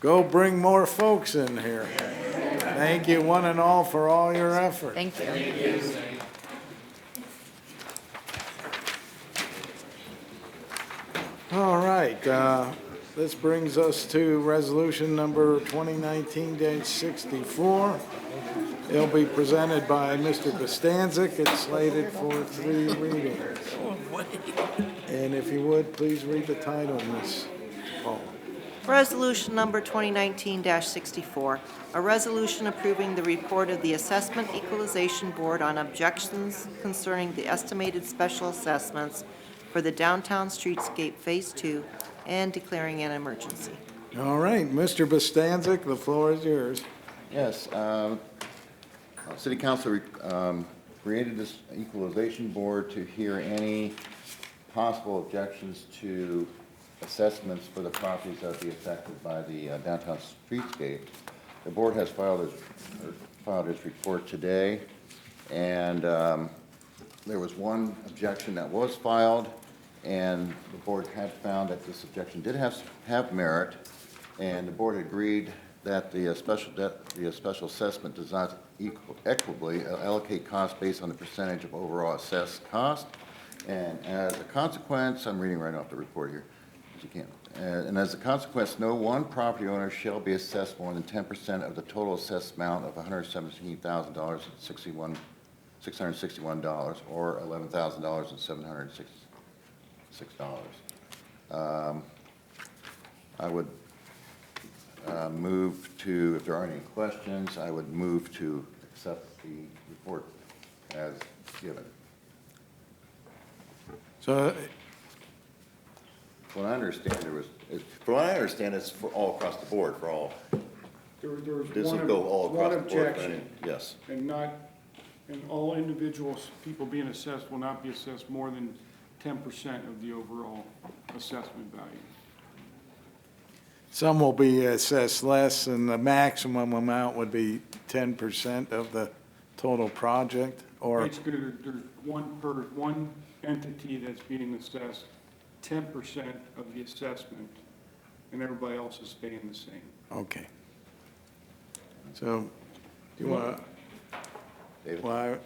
go bring more folks in here. Thank you, one and all, for all your effort. Thank you. All right, this brings us to resolution number 2019-64. It'll be presented by Mr. Bostancic. It's slated for 3 readings. And if you would, please read the title, Ms. Paul. Resolution number 2019-64, a resolution approving the report of the Assessment Equalization Board on objections concerning the estimated special assessments for the downtown streetscape Phase 2 and declaring an emergency. All right, Mr. Bostancic, the floor is yours. Yes, City Council created this equalization board to hear any possible objections to assessments for the properties that would be affected by the downtown streetscape. The board has filed its report today, and there was one objection that was filed, and the board had found that this objection did have merit, and the board agreed that the special assessment does not equitably allocate costs based on the percentage of overall assessed cost. And as a consequence, I'm reading right off the report here, as you can. And as a consequence, no one property owner shall be assessed more than 10% of the total assessed amount of $117,661, or $11,766. I would move to, if there are any questions, I would move to accept the report as given. So, From what I understand, it's for all across the board, for all There's This will one, go all one across the board, objection. right? Yes. And all individuals, people being assessed will not be assessed more than 10% of the overall assessment value. Some will be assessed less, and the maximum amount would be 10% of the total project, or, Basically, there's one entity that's being assessed 10% of the assessment, and everybody else is staying the same. okay. So, do you want to, David? well,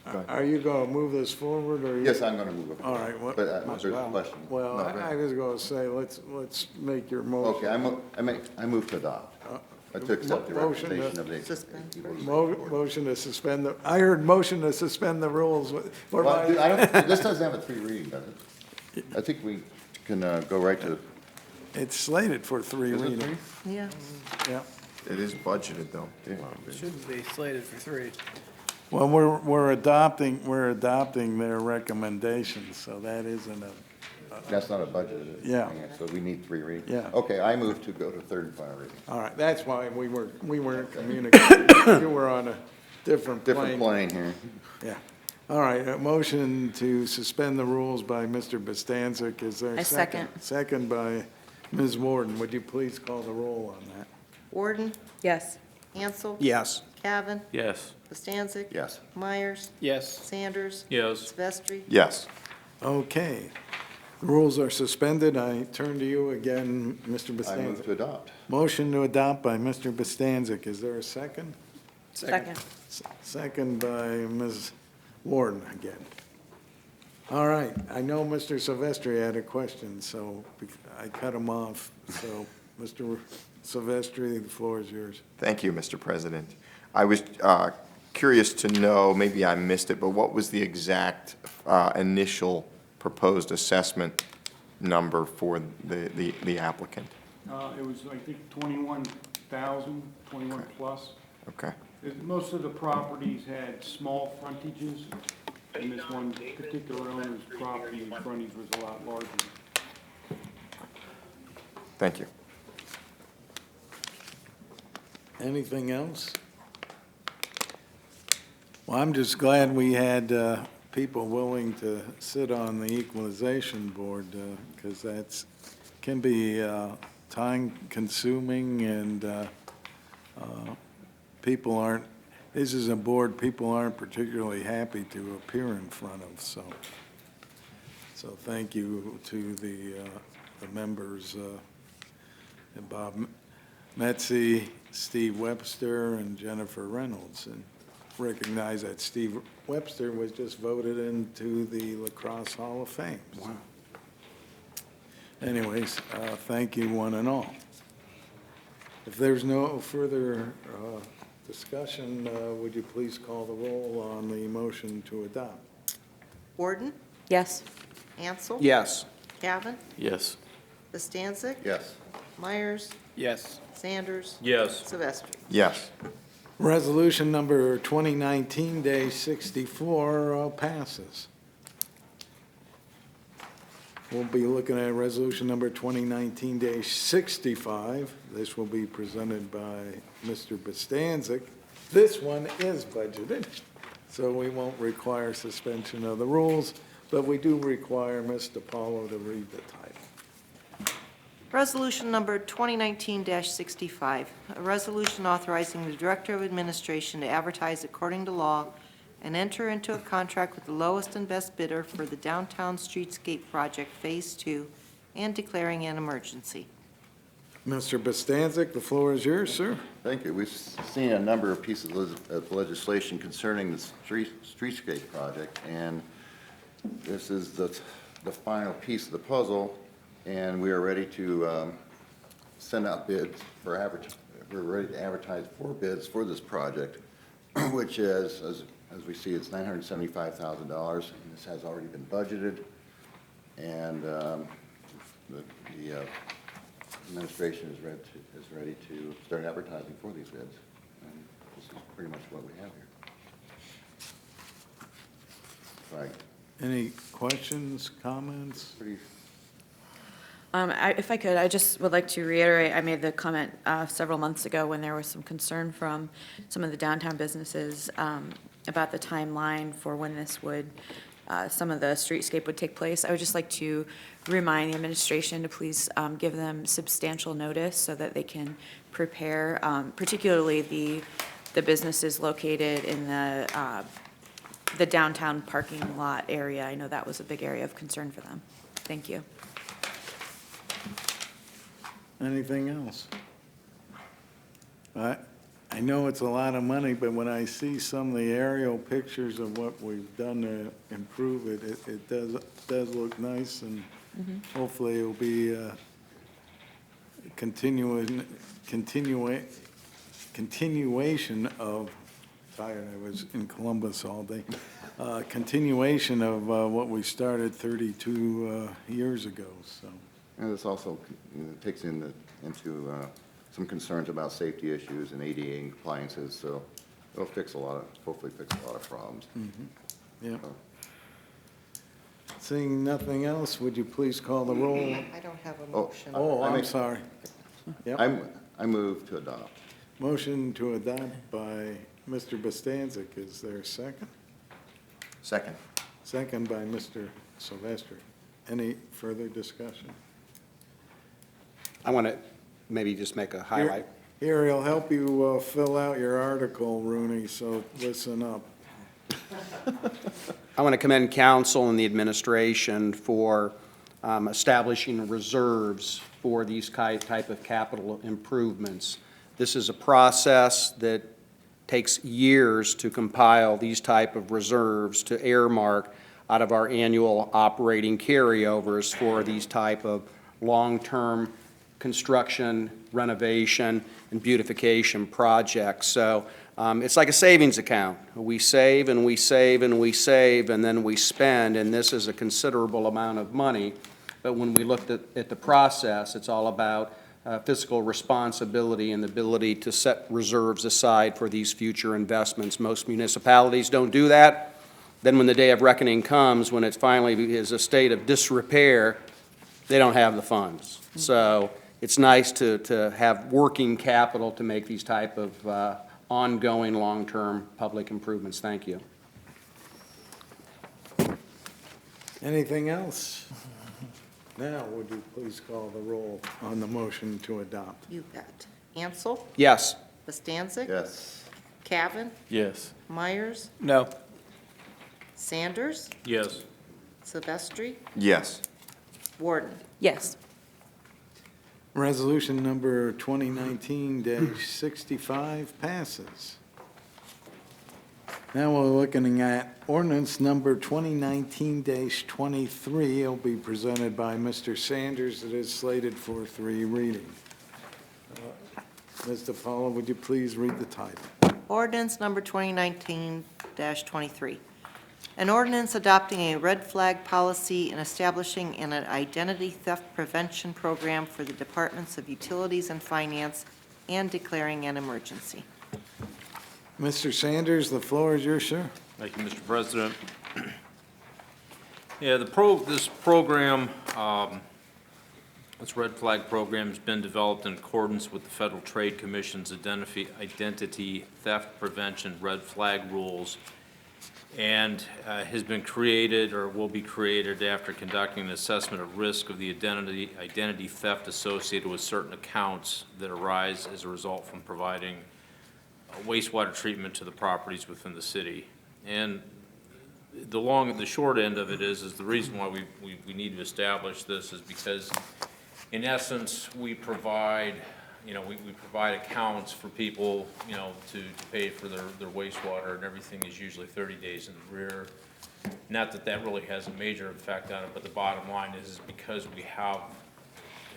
Go ahead. are you going to move this forward, or? Yes, I'm going to move it. All right. Well, But there's a question. Well, No, go I ahead. was going to say, let's make your motion. Okay, I move to adopt. To accept the Motion to recommendation of the. Suspend. Motion to suspend the, I heard motion to suspend the rules. For Well, my- I don't, this doesn't have a 3 reading, does it? I think we can go right to. It's slated for 3 Is it readings. Yeah. Yeah. It is budgeted, though. Shouldn't be slated for 3. Well, we're adopting their recommendations, so that isn't a, That's not a budget, is it? Yeah. So we need 3 readings? Yeah. Okay, I move to go to third and final reading. all right, that's why we weren't communicating. You were on a different Different plane. plane here. Yeah. All right, a motion to suspend the rules by Mr. Bostancic. Is there a I second? second. Second by Ms. Warden. Would you please call the roll on that? Warden, Yes. Ansel. Yes. Cavan, Yes. Bostancic. Yes. Myers, Yes. Sanders. Yes. Silvestri. Yes. Okay. The rules are suspended. I turn to you again, Mr. I move Bostancic. to adopt. Motion to adopt by Mr. Bostancic. Is there a second? Second. Second by Ms. Warden again. All right, I know Mr. Silvestri had a question, so I cut him off. So, Mr. Silvestri, the floor is yours. Thank you, Mr. President. I was curious to know, maybe I missed it, but what was the exact initial proposed assessment number for the applicant? It was, I think, 21,000, 21 plus. Okay. Most of the properties had small frontages, and this one particular owner's property frontage was a lot larger. Thank you. Anything else? Well, I'm just glad we had people willing to sit on the equalization board, because that's, can be time-consuming, and people aren't, this is a board people aren't particularly happy to appear in front of, so thank you to the members, Bob Metzi, Steve Webster, and Jennifer Reynolds, and recognize that Steve Webster was just voted into the Lacrosse Hall of Fame. Wow. Anyways, thank you one and all. If there's no further discussion, would you please call the roll on the motion to adopt? Warden, Yes. Ansel. Yes. Cavan, Yes. Bostancic. Yes. Myers, Yes. Sanders. Yes. Silvestri. Yes. Resolution number 2019-64 passes. We'll be looking at resolution number 2019-65. This will be presented by Mr. Bostancic. This one is budgeted, so we won't require suspension of the rules, but we do require Ms. DiPaolo to read the title. Resolution number 2019-65, a resolution authorizing the Director of Administration to advertise according to law and enter into a contract with the lowest and best bidder for the Downtown Streetscape Project Phase 2 and declaring an emergency. Mr. Bostancic, the floor is yours, sir. Thank you. We've seen a number of pieces of legislation concerning the streetscape project, and this is the final piece of the puzzle, and we are ready to send out bids for we're ready to advertise for bids for this project, which is, as we see, it's $975,000, and this has already been budgeted, and the administration is ready to start advertising for these bids, and this is pretty much what we have here. Right. Any questions, comments? If I could, I just would like to reiterate, I made the comment several months ago when there was some concern from some of the downtown businesses about the timeline for when this would, some of the streetscape would take place. I would just like to remind the administration to please give them substantial notice so that they can prepare, particularly the businesses located in the downtown parking lot area. I know that was a big area of concern for them. Thank you. Anything else? I know it's a lot of money, but when I see some of the aerial pictures of what we've done to improve it, it does look nice, and hopefully it'll be continuation of, tired, I was in Columbus all day, continuation of what we started 32 years ago, so. And this also takes into some concerns about safety issues and ADA compliances, so it'll hopefully fix a lot of problems. Yeah. Seeing nothing else, would you please call the roll? I don't have a motion. Oh, I'm sorry. Yep. I move to adopt. Motion to adopt by Mr. Bostancic. Is there a second? Second. Second by Mr. Silvestri. Any further discussion? I want to maybe just make a highlight. Here, he'll help you fill out your article, Rooney, so listen up. I want to commend council and the administration for establishing reserves for these type of capital improvements. This is a process that takes years to compile these type of reserves to earmark out of our annual operating carryovers for these type of long-term construction, renovation, and beautification projects. So it's like a savings account. We save and we save and we save, and then we spend, and this is a considerable amount of money. But when we looked at the process, it's all about fiscal responsibility and the ability to set reserves aside for these future investments. Most municipalities don't do that. Then when the day of reckoning comes, when it finally is a state of disrepair, they don't have the funds. So it's nice to have working capital to make these type of ongoing long-term public improvements. Thank you. Anything else? Now, would you please call the roll on the motion to adopt? You bet. Ansel? Yes. Bostancic? Yes. Cavan? Yes. Myers? No. Sanders? Yes. Silvestri? Yes. Warden? Yes. Resolution number 2019-65 passes. Now we're looking at ordinance number 2019-23. It'll be presented by Mr. Sanders. It is slated for 3 readings. Mr. Paula, would you please read the title? Ordinance number 2019-23. An ordinance adopting a red flag policy and establishing an identity theft prevention program for the Departments of Utilities and Finance and declaring an emergency. Mr. Sanders, the floor is yours, sir. Thank you, Mr. President. Yeah, this program, this red flag program has been developed in accordance with the Federal Trade Commission's identity theft prevention red flag rules, and has been created or will be created after conducting an assessment of risk of the identity theft associated with certain accounts that arise as a result from providing wastewater treatment to the properties within the city. And the short end of it is the reason why we need to establish this is because, in essence, we provide, we provide accounts for people, to pay for their wastewater, and everything is usually 30 days in the rear. Not that that really has a major effect on it, but the bottom line is because we have,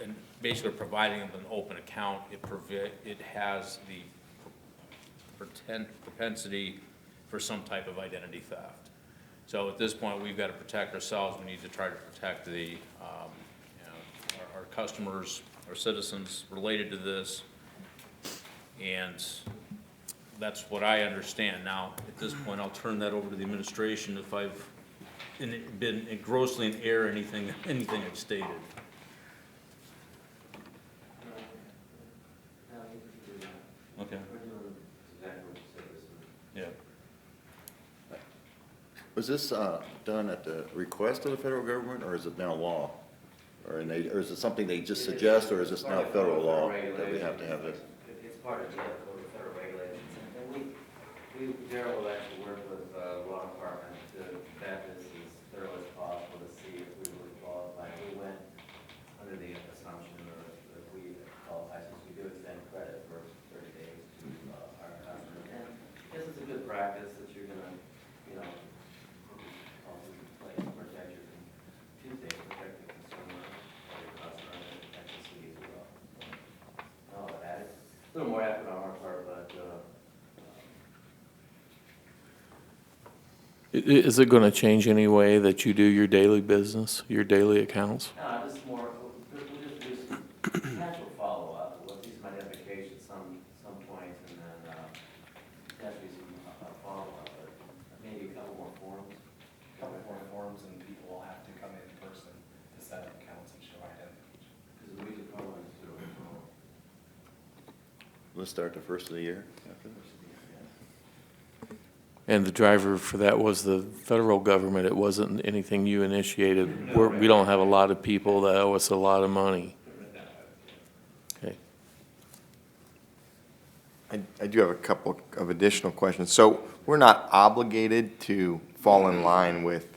and basically providing them an open account, it has the propensity for some type of identity theft. So at this point, we've got to protect ourselves. We need to try to protect our customers, our citizens related to this, and that's what I understand. Now, at this point, I'll turn that over to the administration if I've been grossly in error anything I've stated. Was this done at the request of the federal government, or is it now law? Or is it something they just suggest, or is this now federal law that we have to have this? It's part of the code of federal regulations. And Daryl will actually work with the law department to vet this as thoroughly as possible to see if we would qualify. We went under the assumption that we qualify since we do extend credit for 30 days to our customers. And this is a good practice that you're going to, also place to protect your two things, protect the consumer, or your customer, and protect the city as well. Added a little more effort on our part, but Is it going to change any way that you do your daily business, your daily accounts? this is more, we'll just do some casual follow-up, we'll do some identification some points, and then potentially some follow-up, but maybe a couple more forms. And people will have to come in person to set up accounts and show identity. Because we could probably do it from home. Let's start the first of the year. And the driver for that was the federal government. It wasn't anything you initiated. We don't have a lot of people that owe us a lot of money. Okay. I do have a couple of additional questions. So we're not obligated to fall in line with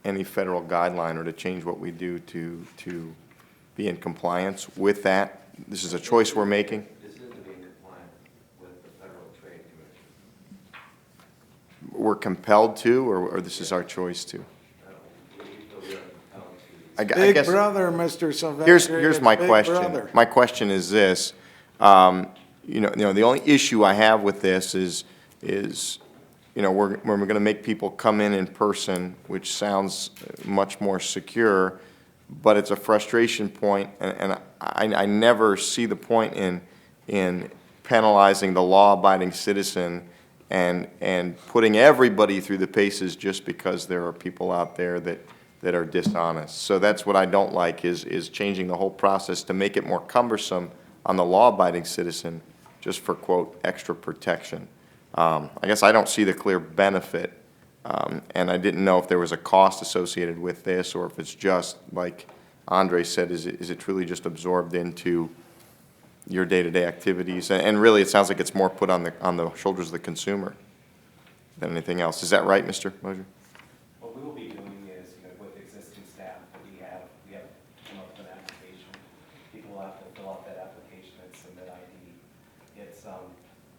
any federal guideline or to change what we do to be in compliance with that? This is a choice we're making? This is to be in compliance with the Federal Trade Commission. We're compelled to, or this is our choice to? I Big guess brother, Mr. Sylvester. here's it's my Big question. Brother. My question is this, the only issue I have with this is we're going to make people come in person, which sounds much more secure, but it's a frustration point, and I never see the point in penalizing the law-abiding citizen and putting everybody through the paces just because there are people out there that are dishonest. So that's what I don't like, is changing the whole process to make it more cumbersome on the law-abiding citizen, just for, quote, extra protection. I guess I don't see the clear benefit, and I didn't know if there was a cost associated with this, or if it's just, like Andre said, is it truly just absorbed into your day-to-day activities? And really, it sounds like it's more put on the shoulders of the consumer than anything else. Is that right, Mr. Mosier? What we will be doing is, with existing staff that we have come up with an application. People will have to fill out that application and submit ID. It's,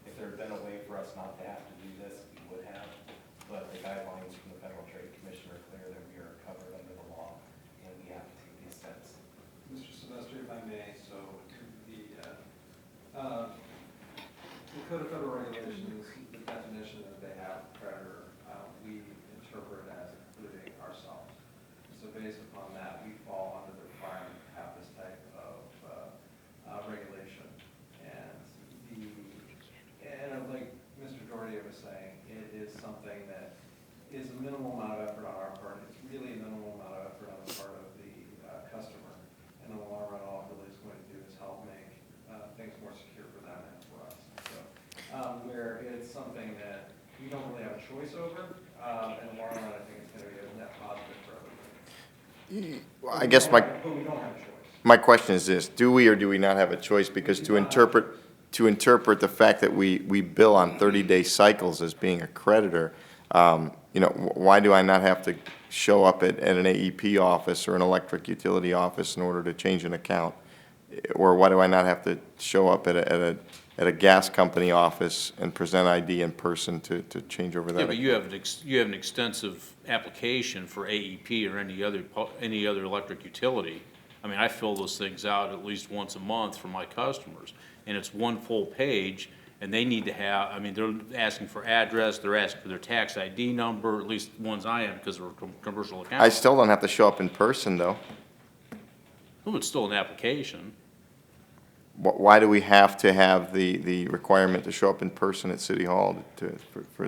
if there had been a way for us not to have to do this, we would have, but the guidelines from the Federal Trade Commission are clear that we are covered under the law, and we have to take these steps. Mr. Sylvester, if I may, so the Code of Federal Regulations, the definition that they have, creditor, we interpret as including ourselves. So based upon that, we fall under the requirement to have this type of regulation. And like Mr. Doherty was saying, it is something that is a minimal amount of effort on our part. It's really a minimal amount of effort on the part of the customer. And in the long run, all it really is going to do is help make things more secure for them and for us. So where it's something that we don't really have a choice over, in the long run, I think it's going to be a net positive for everybody. I guess But we don't have a choice. my question is this: do we or do we not have a choice? Because to interpret the fact that we bill on 30-day cycles as being a creditor, why do I not have to show up at an AEP office or an electric utility office in order to change an account? Or why do I not have to show up at a gas company office and present ID in person to change over that? Yeah, but you have an extensive application for AEP or any other electric utility. I mean, I fill those things out at least once a month for my customers, and it's one full page, and they need to have, I mean, they're asking for address, they're asking for their tax ID number, at least ones I have, because they're commercial accounts. I still don't have to show up in person, though. Well, it's still an application. Why do we have to have the requirement to show up in person at City Hall for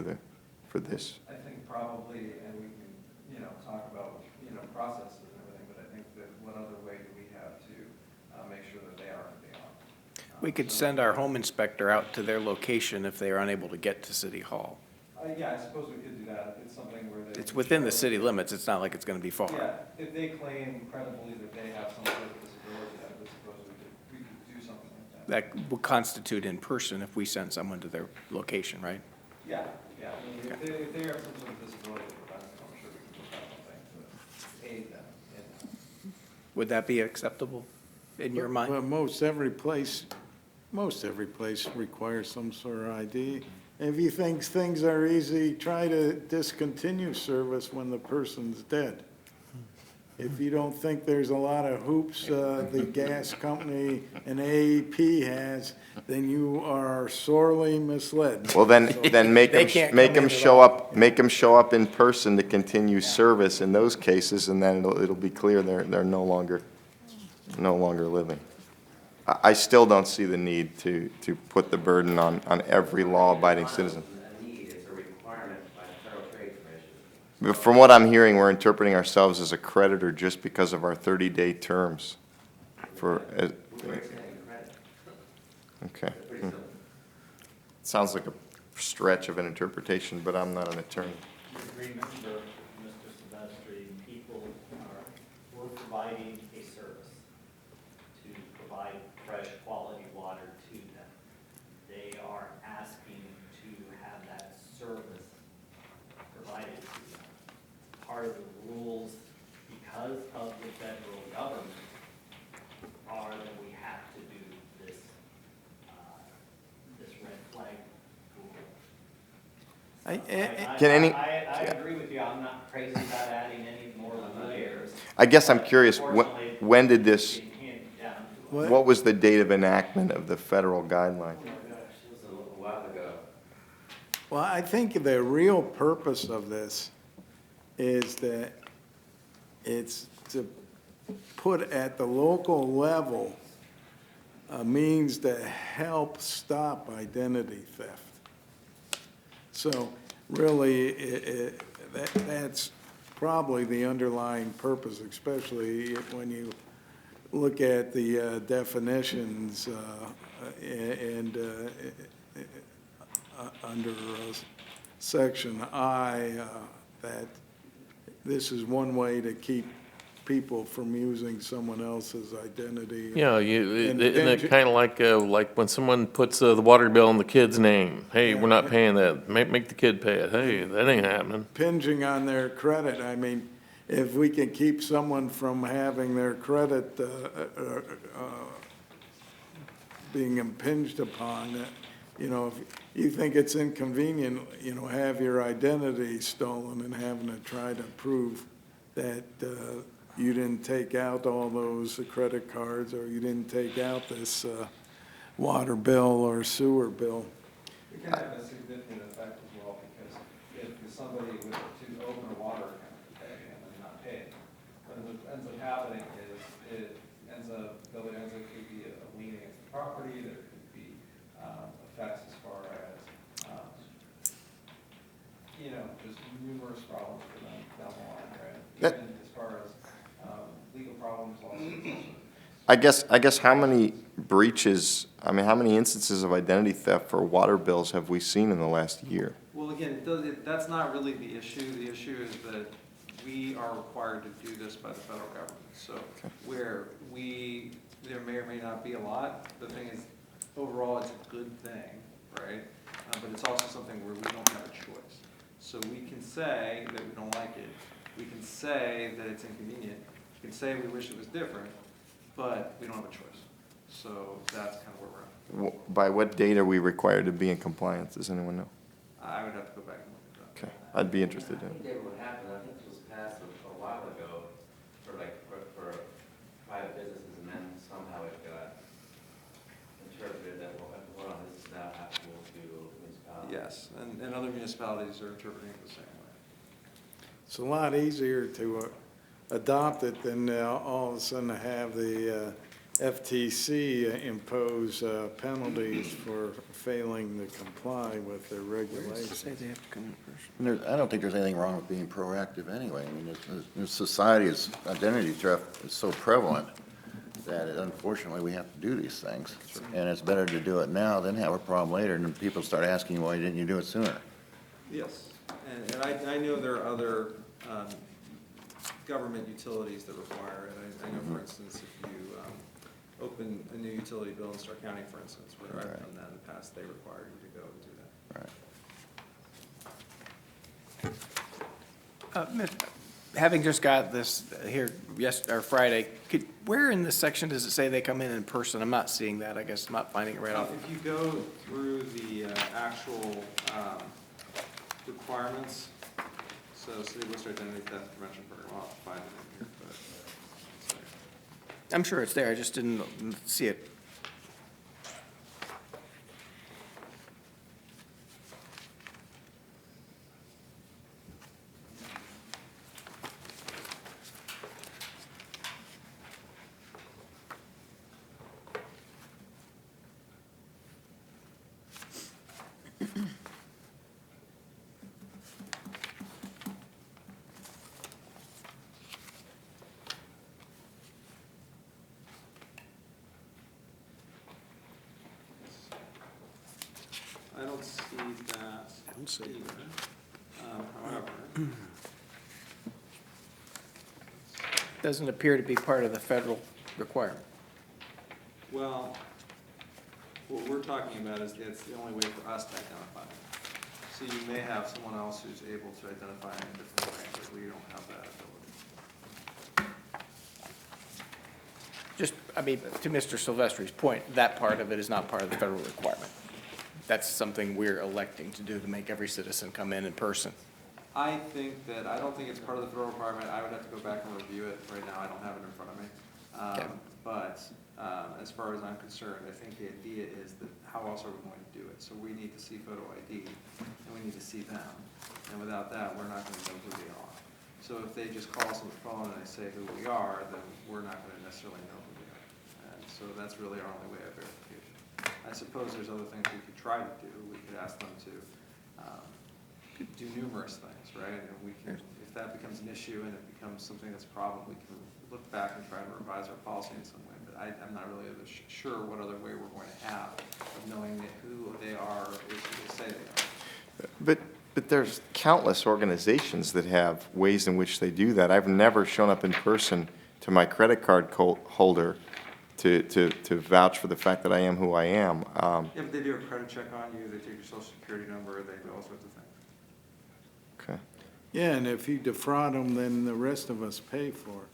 this? I think probably, and we can, talk about, processes and everything, but I think that what other way do we have to make sure that they are and they are? We could send our home inspector out to their location if they are unable to get to City Hall. Yeah, I suppose we could do that. It's something where they. It's within the city limits, it's not like it's gonna be far. Yeah, if they claim credibly that they have some sort of disability, I would suppose we could do something like that. That would constitute in person if we send someone to their location, right? Yeah, yeah. I mean, if they have some sort of disability that prevents them, I'm sure we can work out something to aid them in that. Would that be acceptable in your mind? But most every place requires some sort of ID. If you think things are easy, try to discontinue service when the person's dead. If you don't think there's a lot of hoops the gas company and AEP has, then you are sorely misled. Well, then make They them, can't make come them in show up, make them show up in person to continue service in those cases, and then it'll be clear they're no longer living. I still don't see the need to put the burden on every law-abiding citizen. A need, it's a requirement by the Federal Trade Commission. But from what I'm hearing, we're interpreting ourselves as a creditor just because of our 30-day terms for, We're extending credit. okay. Pretty simple. Sounds like a stretch of an interpretation, but I'm not an attorney. Agreement for Mr. Silvestri, people we're providing a service to provide fresh quality water to them. They are asking to have that service provided to them. Part of the rules, because of the federal government, are that we have to do this, this red flag rule. Can any- I agree with you, I'm not crazy about adding any more layers. I guess I'm curious, Unfortunately, when did this, it came down to what was the date of enactment of the federal guideline? It was a little while ago. Well, I think the real purpose of this is that it's to put at the local level a means to help stop identity theft. So really, that's probably the underlying purpose, especially when you look at the definitions and under Section I, that this is one way to keep people from using someone else's identity. Yeah, And isn't then it kind of like when someone puts the water bill in the kid's name? Hey, we're not paying that. Make the kid pay it. Hey, that ain't happening. Impinging on their credit. I mean, if we can keep someone from having their credit being impinged upon, you know, if you think it's inconvenient, you know, have your identity stolen and having to try to prove that you didn't take out all those credit cards or you didn't take out this water bill or sewer bill. It can have a significant effect as well, because if somebody to open a water account to pay and then not pay, what ends up happening is could be a lien against the property, there could be effects as far as, just numerous problems for them down the line, right? Even as far as legal problems, lawsuits. I guess how many breaches, how many instances of identity theft for water bills have we seen in the last year? Well, again, that's not really the issue. The issue is that we are required to do this by the federal government. So where there may or may not be a lot, the thing is, overall, it's a good thing, right? But it's also something where we don't have a choice. So we can say that we don't like it. We can say that it's inconvenient. We can say we wish it was different, but we don't have a choice. So that's kind of where we're at. By what date are we required to be in compliance? Does anyone know? I would have to go back and look at that. Okay, I'd be interested I in think it. that what happened, I think it was passed a while ago for private businesses, and then somehow it got interpreted that, well, this is now applicable to municipalities. Yes, and other municipalities are interpreting it the same way. It's a lot easier to adopt it than all of a sudden have the FTC impose penalties for failing to comply with their regulations. I don't think there's anything wrong with being proactive anyway. I mean, society's identity theft is so prevalent that unfortunately we have to do these things. And it's better to do it now than have a problem later, and then people start asking, why didn't you do it sooner? Yes, and I know there are other government utilities that require it. I know, for instance, if you open a new utility bill in Stark County, for instance, where I've done that in the past, they require you to go and do that. Right. Having just got this here Friday, where in this section does it say they come in person? I'm not seeing that, I guess, I'm not finding it right off. If you go through the actual requirements, so City of Worcester Identity Theft Prevention Program, I'll have to find it in here, but. I'm sure it's there, I just didn't see it. I don't see that either. However, Doesn't appear to be part of the federal requirement. well, what we're talking about is it's the only way for us to identify it. So you may have someone else who's able to identify it in a different way, but we don't have that ability. Just, I mean, to Mr. Silvestri's point, that part of it is not part of the federal requirement. That's something we're electing to do to make every citizen come in person. I don't think it's part of the federal requirement. I would have to go back and review it. Right now, I don't have it in front of me. Okay. But as far as I'm concerned, I think the idea is that how else are we going to do it? So we need to see photo ID, and we need to see them. And without that, we're not going to know who they are. So if they just call us on the phone and they say who we are, then we're not going to necessarily know who we are. And so that's really our only way of verification. I suppose there's other things we could try to do. We could ask them to do numerous things, right? And we can, if that becomes an issue and it becomes something that's a problem, we can look back and try to revise our policy in some way. But I'm not really sure what other way we're going to have of knowing who they are or who they say they are. But there's countless organizations that have ways in which they do that. I've never shown up in person to my credit card holder to vouch for the fact that I am who I am. Yeah, but they do a credit check on you, they take your social security number, they do all sorts of things. Okay. Yeah, and if you defraud them, then the rest of us pay for it.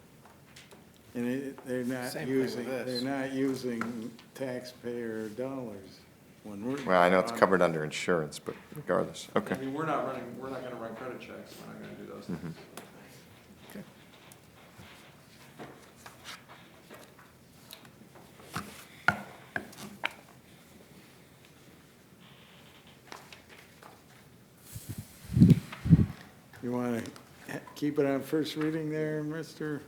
And they're not Same thing with using, this. they're not using taxpayer dollars when we're. Well, I know it's covered under insurance, but regardless, okay. I mean, we're not going to run credit checks, we're not going to do those things. Okay. You want to keep it on first reading there, Mr.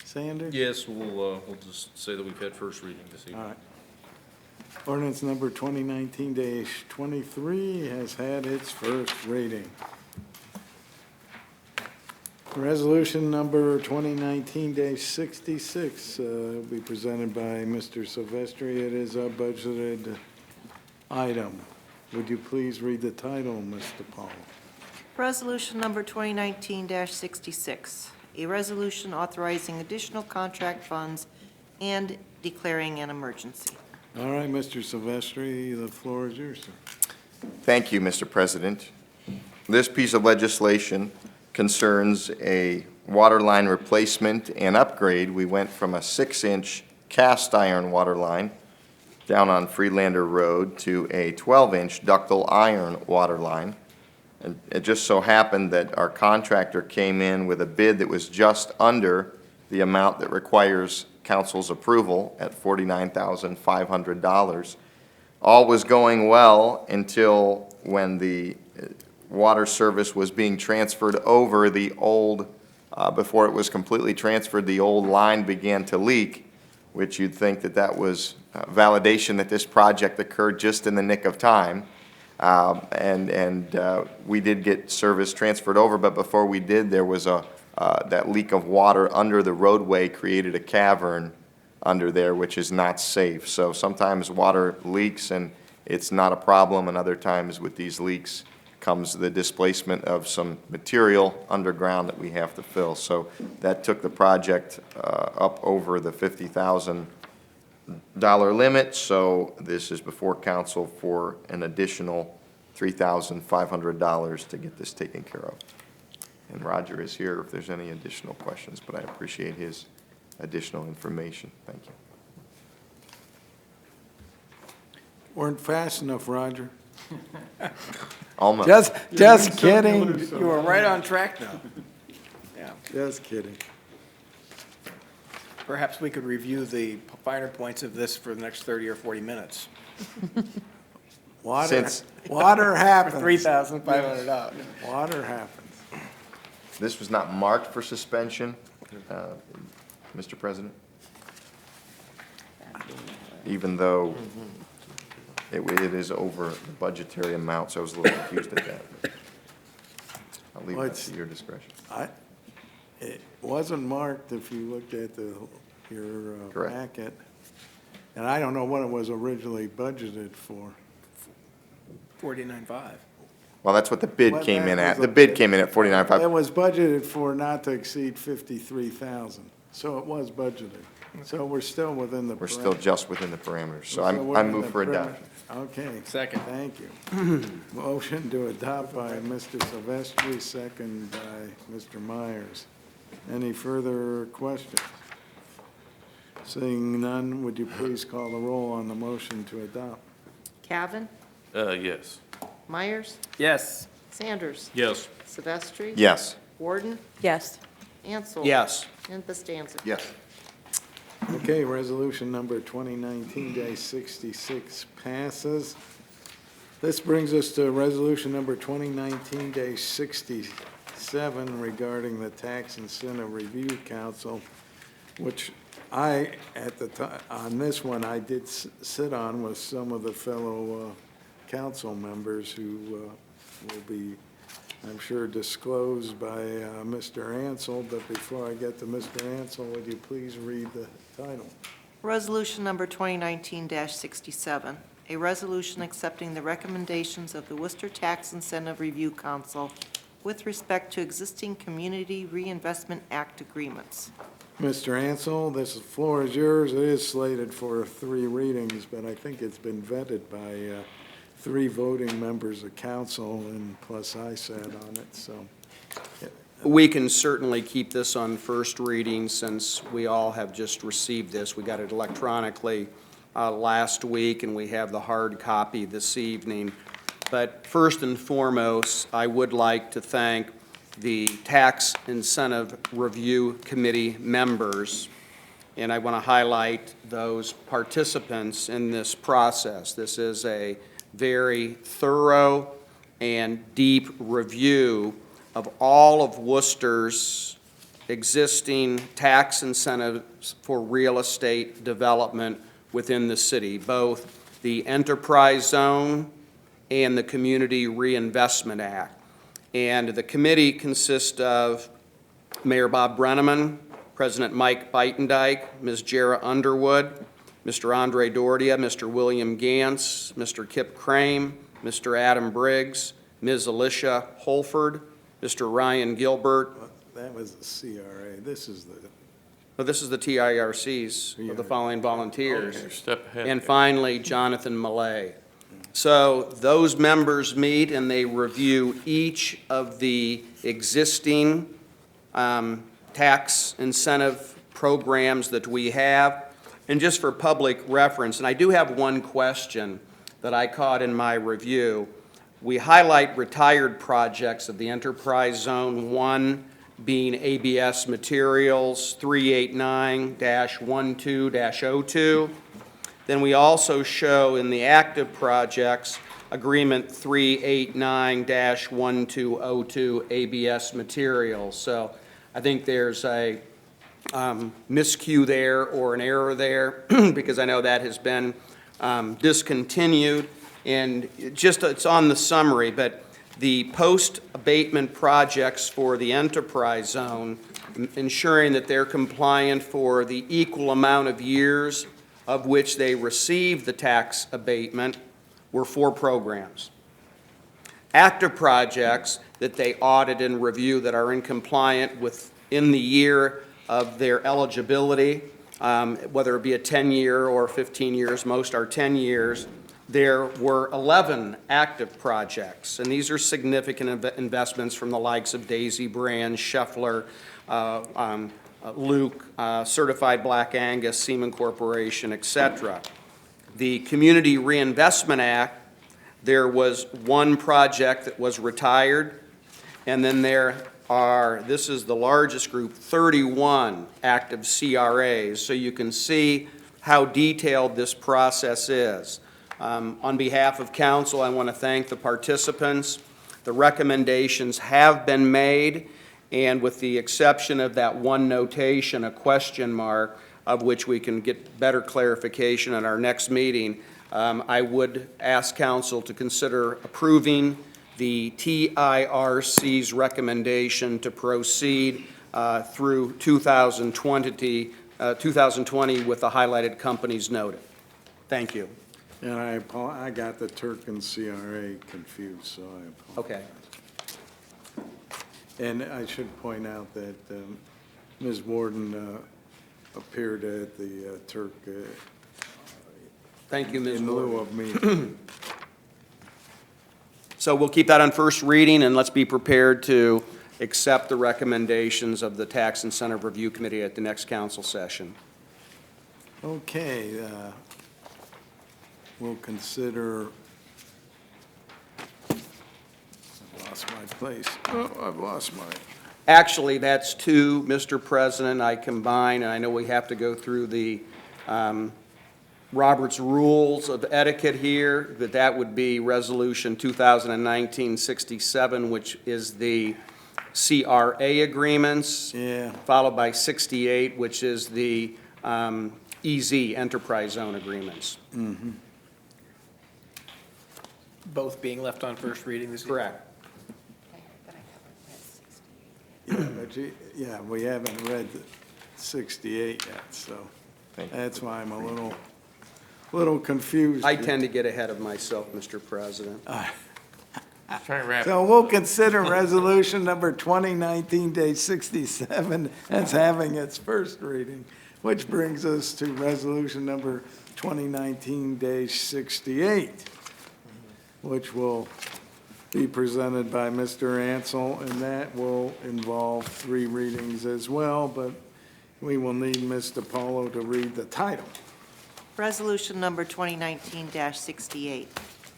Sanders? Yes, we'll just say that we've had first reading this evening. All right. Ordinance number 2019-23 has had its first reading. Resolution number 2019-66 will be presented by Mr. Silvestri. It is a budgeted item. Would you please read the title, Mr. Paul? Resolution number 2019-66, a resolution authorizing additional contract funds and declaring an emergency. All right, Mr. Silvestri, the floor is yours, sir. Thank you, Mr. President. This piece of legislation concerns a water line replacement and upgrade. We went from a 6-inch cast iron water line down on Freelander Road to a 12-inch ductile iron water line. And it just so happened that our contractor came in with a bid that was just under the amount that requires council's approval at $49,500. All was going well until when the water service was being transferred over the old, before it was completely transferred, the old line began to leak, which you'd think that that was validation that this project occurred just in the nick of time. We did get service transferred over, but before we did, there was that leak of water under the roadway created a cavern under there, which is not safe. So sometimes water leaks and it's not a problem, and other times with these leaks, comes the displacement of some material underground that we have to fill. So that took the project up over the $50,000 limit, so this is before council for an additional $3,500 to get this taken care of. And Roger is here if there's any additional questions, but I appreciate his additional information. Thank you. Weren't fast enough, Roger. Almost. Just kidding. You were right on track, though. Yeah. Just kidding. Perhaps we could review the finer points of this for the next 30 or 40 minutes. Water For happens. $3,500. Water happens. This was not marked for suspension, Mr. President, even though it is over the budgetary amount, so I was a little confused at that. I'll leave that to your discretion. It wasn't marked if you looked at your Correct. packet. And I don't know what it was originally budgeted for. $49,500. Well, that's what the bid Well, came that in at. was The a- bid came in at It $49,500. was budgeted for not to exceed 53,000, so it was budgeted. So we're still within the. We're still just within the parameters, so We're I within move the for parameters. adoption. Okay. Second. Thank you. Motion to adopt by Mr. Silvestri, second by Mr. Myers. Any further questions? Seeing none, would you please call the roll on the motion to adopt? Cavan, Yes. Myers, Yes. Sanders, Yes. Silvestri. Yes. Warden, Yes. Ansel. Yes. And Bastancik. Yes. Okay, resolution number 2019-66 passes. This brings us to resolution number 2019-67 regarding the Tax Incentive Review Council, which I, at the time, on this one, I did sit on with some of the fellow council members who will be, I'm sure, disclosed by Mr. Ansel. But before I get to Mr. Ansel, would you please read the title? Resolution number 2019-67, a resolution accepting the recommendations of the Worcester Tax Incentive Review Council with respect to existing Community Reinvestment Act agreements. Mr. Ansel, this floor is yours. It is slated for 3 readings, but I think it's been vetted by 3 voting members of council, and plus I sat on it, so. We can certainly keep this on first reading since we all have just received this. We got it electronically last week, and we have the hard copy this evening. But first and foremost, I would like to thank the Tax Incentive Review Committee members, and I want to highlight those participants in this process. This is a very thorough and deep review of all of Worcester's existing tax incentives for real estate development within the city, both the enterprise zone and the Community Reinvestment Act. And the committee consists of Mayor Bob Brenneman, President Mike Beitendijk, Ms. Jara Underwood, Mr. Andre Dordia, Mr. William Gantz, Mr. Kip Crane, Mr. Adam Briggs, Ms. Alicia Holford, Mr. Ryan Gilbert. That was the CRA. This is the. Well, this is the TIRCs of the following volunteers. You're a step ahead. And finally, Jonathan Millay. So those members meet and they review each of the existing tax incentive programs that we have. And just for public reference, and I do have one question that I caught in my review. We highlight retired projects of the Enterprise Zone, one being ABS Materials 389-12-02. Then we also show in the active projects, Agreement 389-1202 ABS Materials. So I think there's a miscue there or an error there because I know that has been discontinued. And it's on the summary, but the post-abatement projects for the enterprise zone, ensuring that they're compliant for the equal amount of years of which they receive the tax abatement, were 4 programs. active projects that they audit and review that are in compliant within the year of their eligibility, whether it be a 10-year or 15 years, most are 10 years. There were 11 active projects, and these are significant investments from the likes of Daisy Brand, Scheffler, Luke, Certified Black Angus, Seaman Corporation, et cetera. The Community Reinvestment Act, there was one project that was retired, and then there are, this is the largest group, 31 active CRAs, so you can see how detailed this process is. On behalf of council, I want to thank the participants. The recommendations have been made, and with the exception of that one notation, a question mark, of which we can get better clarification at our next meeting, I would ask council to consider approving the TIRC's recommendation to proceed through 2020 with the highlighted companies noted. Thank you. And I got the Turk and CRA confused, so I apologize. Okay. And I should point out that Ms. Warden appeared at the Turk Thank you, Ms. in Warden. lieu of me. So we'll keep that on first reading, and let's be prepared to accept the recommendations of the Tax Incentive Review Committee at the next council session. Okay, we'll consider, I've lost my place. Oh, I've lost my, Actually, that's two, Mr. President, I combine, and I know we have to go through the Robert's Rules of Etiquette here, that would be Resolution 2019-67, which is the CRA agreements. Yeah. Followed by 68, which is the EZ, Enterprise Zone Agreements. mm-hmm. Both being left on first reading this evening. Correct. Yeah, we haven't read the 68 yet, so that's why I'm a little confused. I tend to get ahead of myself, Mr. President. So we'll consider resolution number 2019-67 as having its first reading, which brings us to resolution number 2019-68, which will be presented by Mr. Ansel, and that will involve 3 readings as well, but we will need Ms. DiPaolo to read the title. Resolution number 2019-68,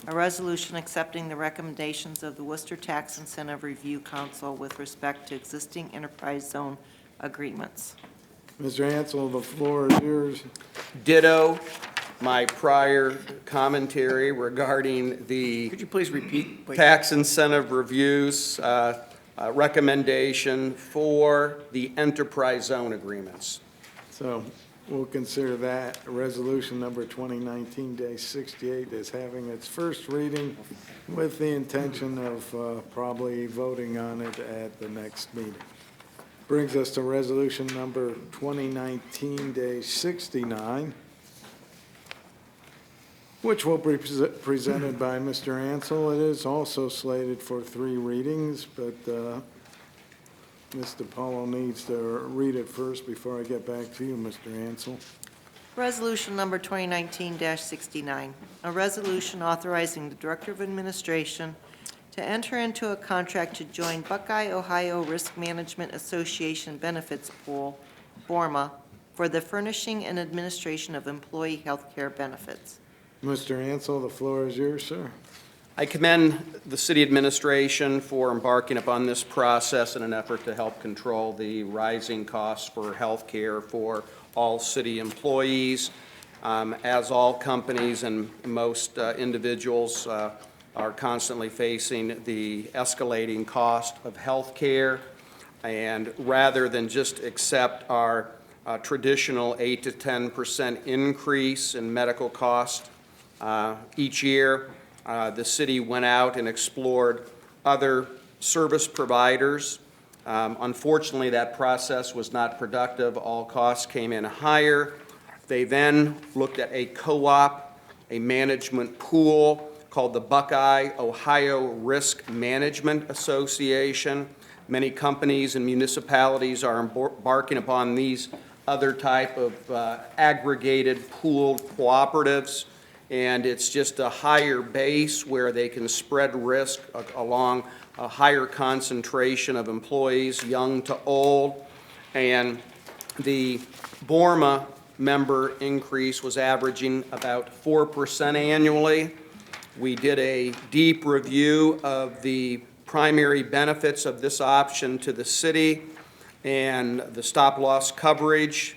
a resolution accepting the recommendations of the Worcester Tax Incentive Review Council with respect to existing enterprise zone agreements. Mr. Ansel, the floor is yours. Ditto my prior commentary regarding the Could you please repeat? tax incentive reviews recommendation for the enterprise zone agreements. So we'll consider that resolution number 2019-68 as having its first reading with the intention of probably voting on it at the next meeting. Brings us to resolution number 2019-69, which will be presented by Mr. Ansel. It is also slated for 3 readings, but Ms. DiPaolo needs to read it first before I get back to you, Mr. Ansel. Resolution number 2019-69, a resolution authorizing the Director of Administration to enter into a contract to join Buckeye, Ohio Risk Management Association Benefits Pool, BORMA, for the furnishing and administration of employee health care benefits. Mr. Ansel, the floor is yours, sir. I commend the city administration for embarking upon this process in an effort to help control the rising costs for health care for all city employees. As all companies and most individuals are constantly facing the escalating cost of health care, and rather than just accept our traditional 8 to 10% increase in medical cost each year, the city went out and explored other service providers. Unfortunately, that process was not productive. All costs came in higher. They then looked at a co-op, a management pool, called the Buckeye Ohio Risk Management Association. Many companies and municipalities are embarking upon these other type of aggregated pooled cooperatives, and it's just a higher base where they can spread risk along a higher concentration of employees, young to old. And the BORMA member increase was averaging about 4% annually. We did a deep review of the primary benefits of this option to the city and the stop-loss coverage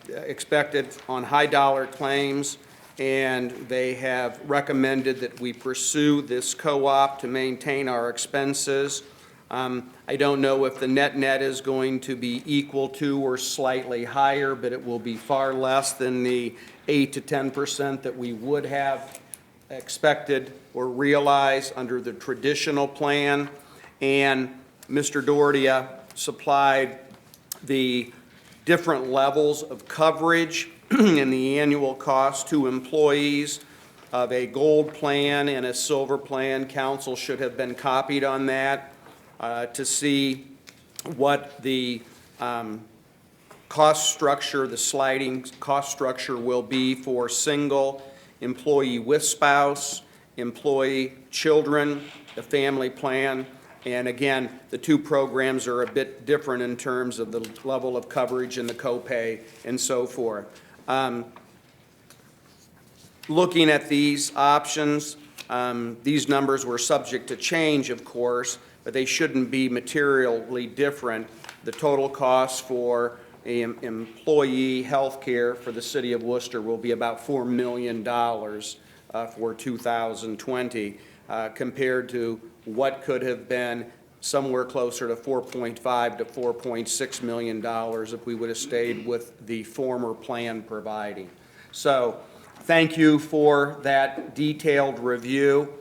expected on high-dollar claims, and they have recommended that we pursue this co-op to maintain our expenses. I don't know if the net is going to be equal to or slightly higher, but it will be far less than the 8 to 10% that we would have expected or realized under the traditional plan. And Mr. Doherty supplied the different levels of coverage and the annual cost to employees of a gold plan and a silver plan. Council should have been copied on that to see what the cost structure, the sliding cost structure will be for single, employee with spouse, employee, children, the family plan. And again, the two programs are a bit different in terms of the level of coverage and the copay and so forth. Looking at these options, these numbers were subject to change, of course, but they shouldn't be materially different. The total cost for employee health care for the city of Worcester will be about $4 million for 2020, compared to what could have been somewhere closer to $4.5 to $4.6 million if we would have stayed with the former plan providing. So thank you for that detailed review.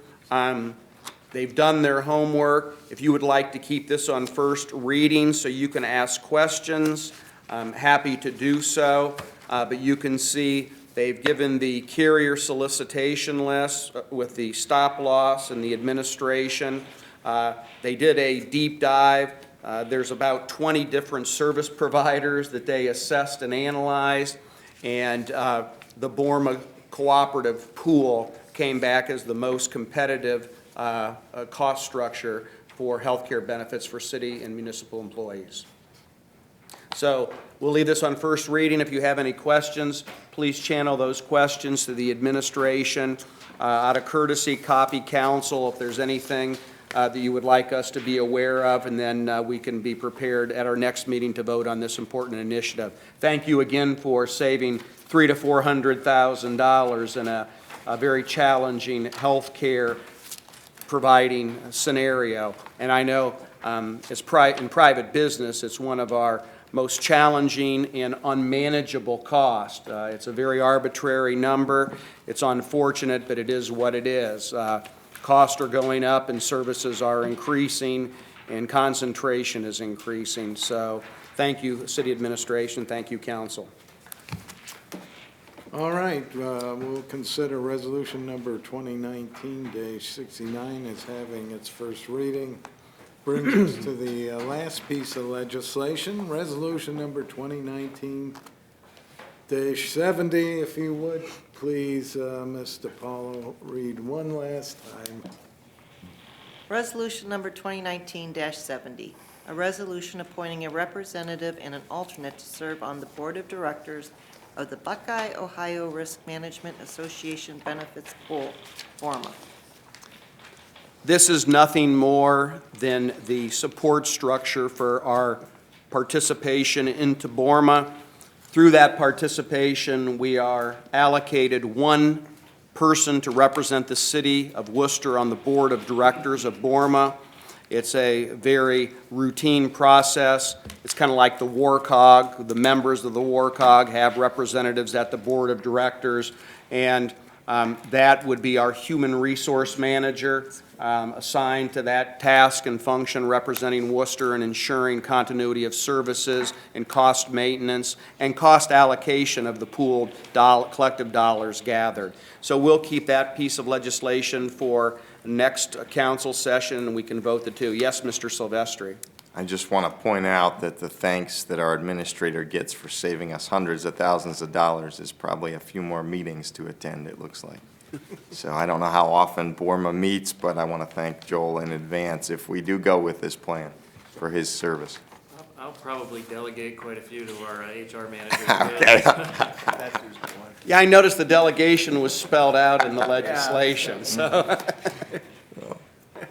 They've done their homework. If you would like to keep this on first reading so you can ask questions, I'm happy to do so. But you can see they've given the carrier solicitation list with the stop loss and the administration. They did a deep dive. There's about 20 different service providers that they assessed and analyzed, and the BORMA cooperative pool came back as the most competitive cost structure for health care benefits for city and municipal employees. So we'll leave this on first reading. If you have any questions, please channel those questions to the administration. Out of courtesy, copy council if there's anything that you would like us to be aware of, and then we can be prepared at our next meeting to vote on this important initiative. Thank you again for saving $300,000 to $400,000 in a very challenging health care providing scenario. And I know in private business, it's one of our most challenging and unmanageable cost. It's a very arbitrary number. It's unfortunate, but it is what it is. Costs are going up and services are increasing and concentration is increasing. So thank you, City Administration. Thank you, Council. All right, we'll consider resolution number 2019-69 as having its first reading. Brings us to the last piece of legislation, resolution number 2019-70. If you would, please, Ms. DiPaolo, read one last time. Resolution number 2019-70, a resolution appointing a representative and an alternate to serve on the Board of Directors of the Buckeye, Ohio Risk Management Association Benefits Pool, BORMA. This is nothing more than the support structure for our participation into BORMA. Through that participation, we are allocated one person to represent the city of Worcester on the Board of Directors of BORMA. It's a very routine process. It's kind of like the WARCOG. The members of the WARCOG have representatives at the Board of Directors, and That would be our human resource manager, assigned to that task and function representing Worcester and ensuring continuity of services and cost maintenance and cost allocation of the pooled collective dollars gathered. So we'll keep that piece of legislation for next council session, and we can vote the two. Yes, Mr. Silvestri. I just want to point out that the thanks that our administrator gets for saving us hundreds of thousands of dollars is probably a few more meetings to attend, it looks like. So I don't know how often Borma meets, but I want to thank Joel in advance if we do go with this plan for his service. I'll probably delegate quite a few to our HR manager. Okay. Yeah, I noticed the delegation was spelled out in the legislation, so.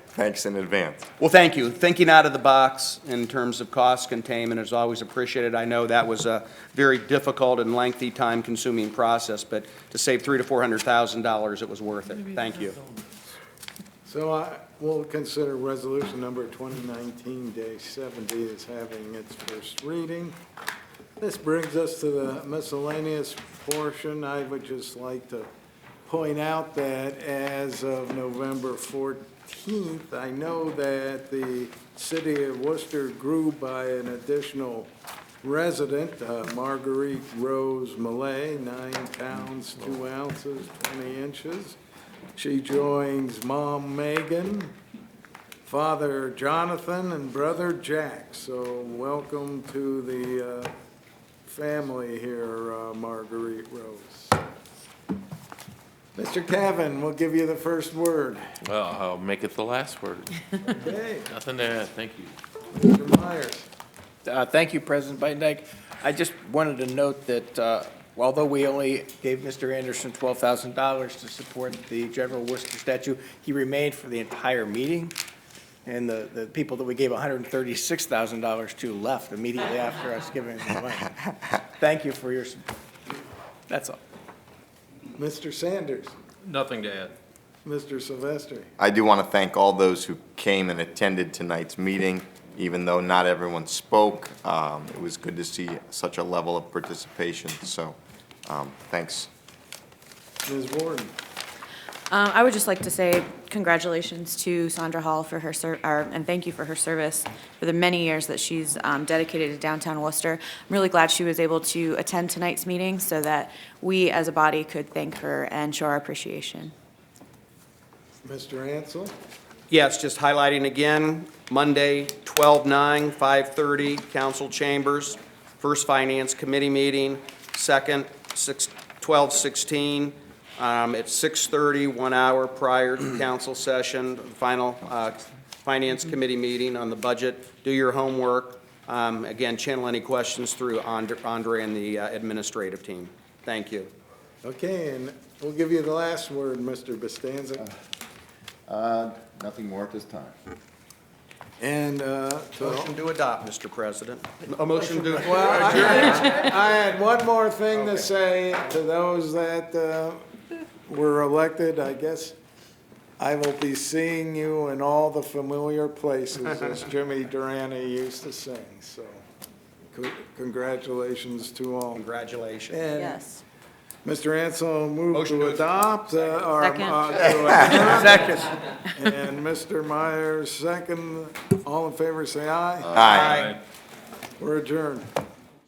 Thanks in advance. Well, thank you. Thinking out of the box in terms of cost containment is always appreciated. I know that was a very difficult and lengthy, time-consuming process, but to save $300,000 to $400,000, it was worth it. Thank you. So I will consider resolution number 2019-70 as having its first reading. This brings us to the miscellaneous portion. I would just like to point out that as of November 14th, I know that the city of Worcester grew by an additional resident, Marguerite Rose Millay, 9 pounds, 2 ounces, 20 inches. She joins Mom Megan, Father Jonathan, and Brother Jack. So welcome to the family here, Marguerite Rose. Mr. Cavan, we'll give you the first word. Well, I'll make it the last word. Okay. Nothing to add, thank you. Mr. Myers. Thank you, President Bidendyke. I just wanted to note that although we only gave Mr. Anderson $12,000 to support the General Worcester statue, he remained for the entire meeting. And the people that we gave $136,000 to left immediately after us giving them the money. Thank you for your support. That's all. Mr. Sanders. Nothing to add. Mr. Silvestri. I do want to thank all those who came and attended tonight's meeting, even though not everyone spoke. It was good to see such a level of participation, so thanks. Ms. Warden. I would just like to say congratulations to Sandra Hall for her and thank you for her service for the many years that she's dedicated to downtown Worcester. I'm really glad she was able to attend tonight's meeting so that we as a body could thank her and show our appreciation. Mr. Ansel. Yes, just highlighting again, Monday, 12/9, 5:30, council chambers, first finance committee meeting, second, 12/16, at 6:30, 1 hour prior to council session, final finance committee meeting on the budget. Do your homework. Again, channel any questions through Andre and the administrative team. Thank you. Okay, and we'll give you the last word, Mr. Bostancic. Nothing more at this time. And, Motion to adopt, Mr. President. A motion to. well, I had one more thing to say to those that were elected. I guess I will be seeing you in all the familiar places, as Jimmy Durante used to sing. So congratulations to all. Congratulations. And Yes. Mr. Ansel moved Motion to to adopt. Second. Second. And Mr. Myers, second. All in favor, say aye. Aye. We're adjourned.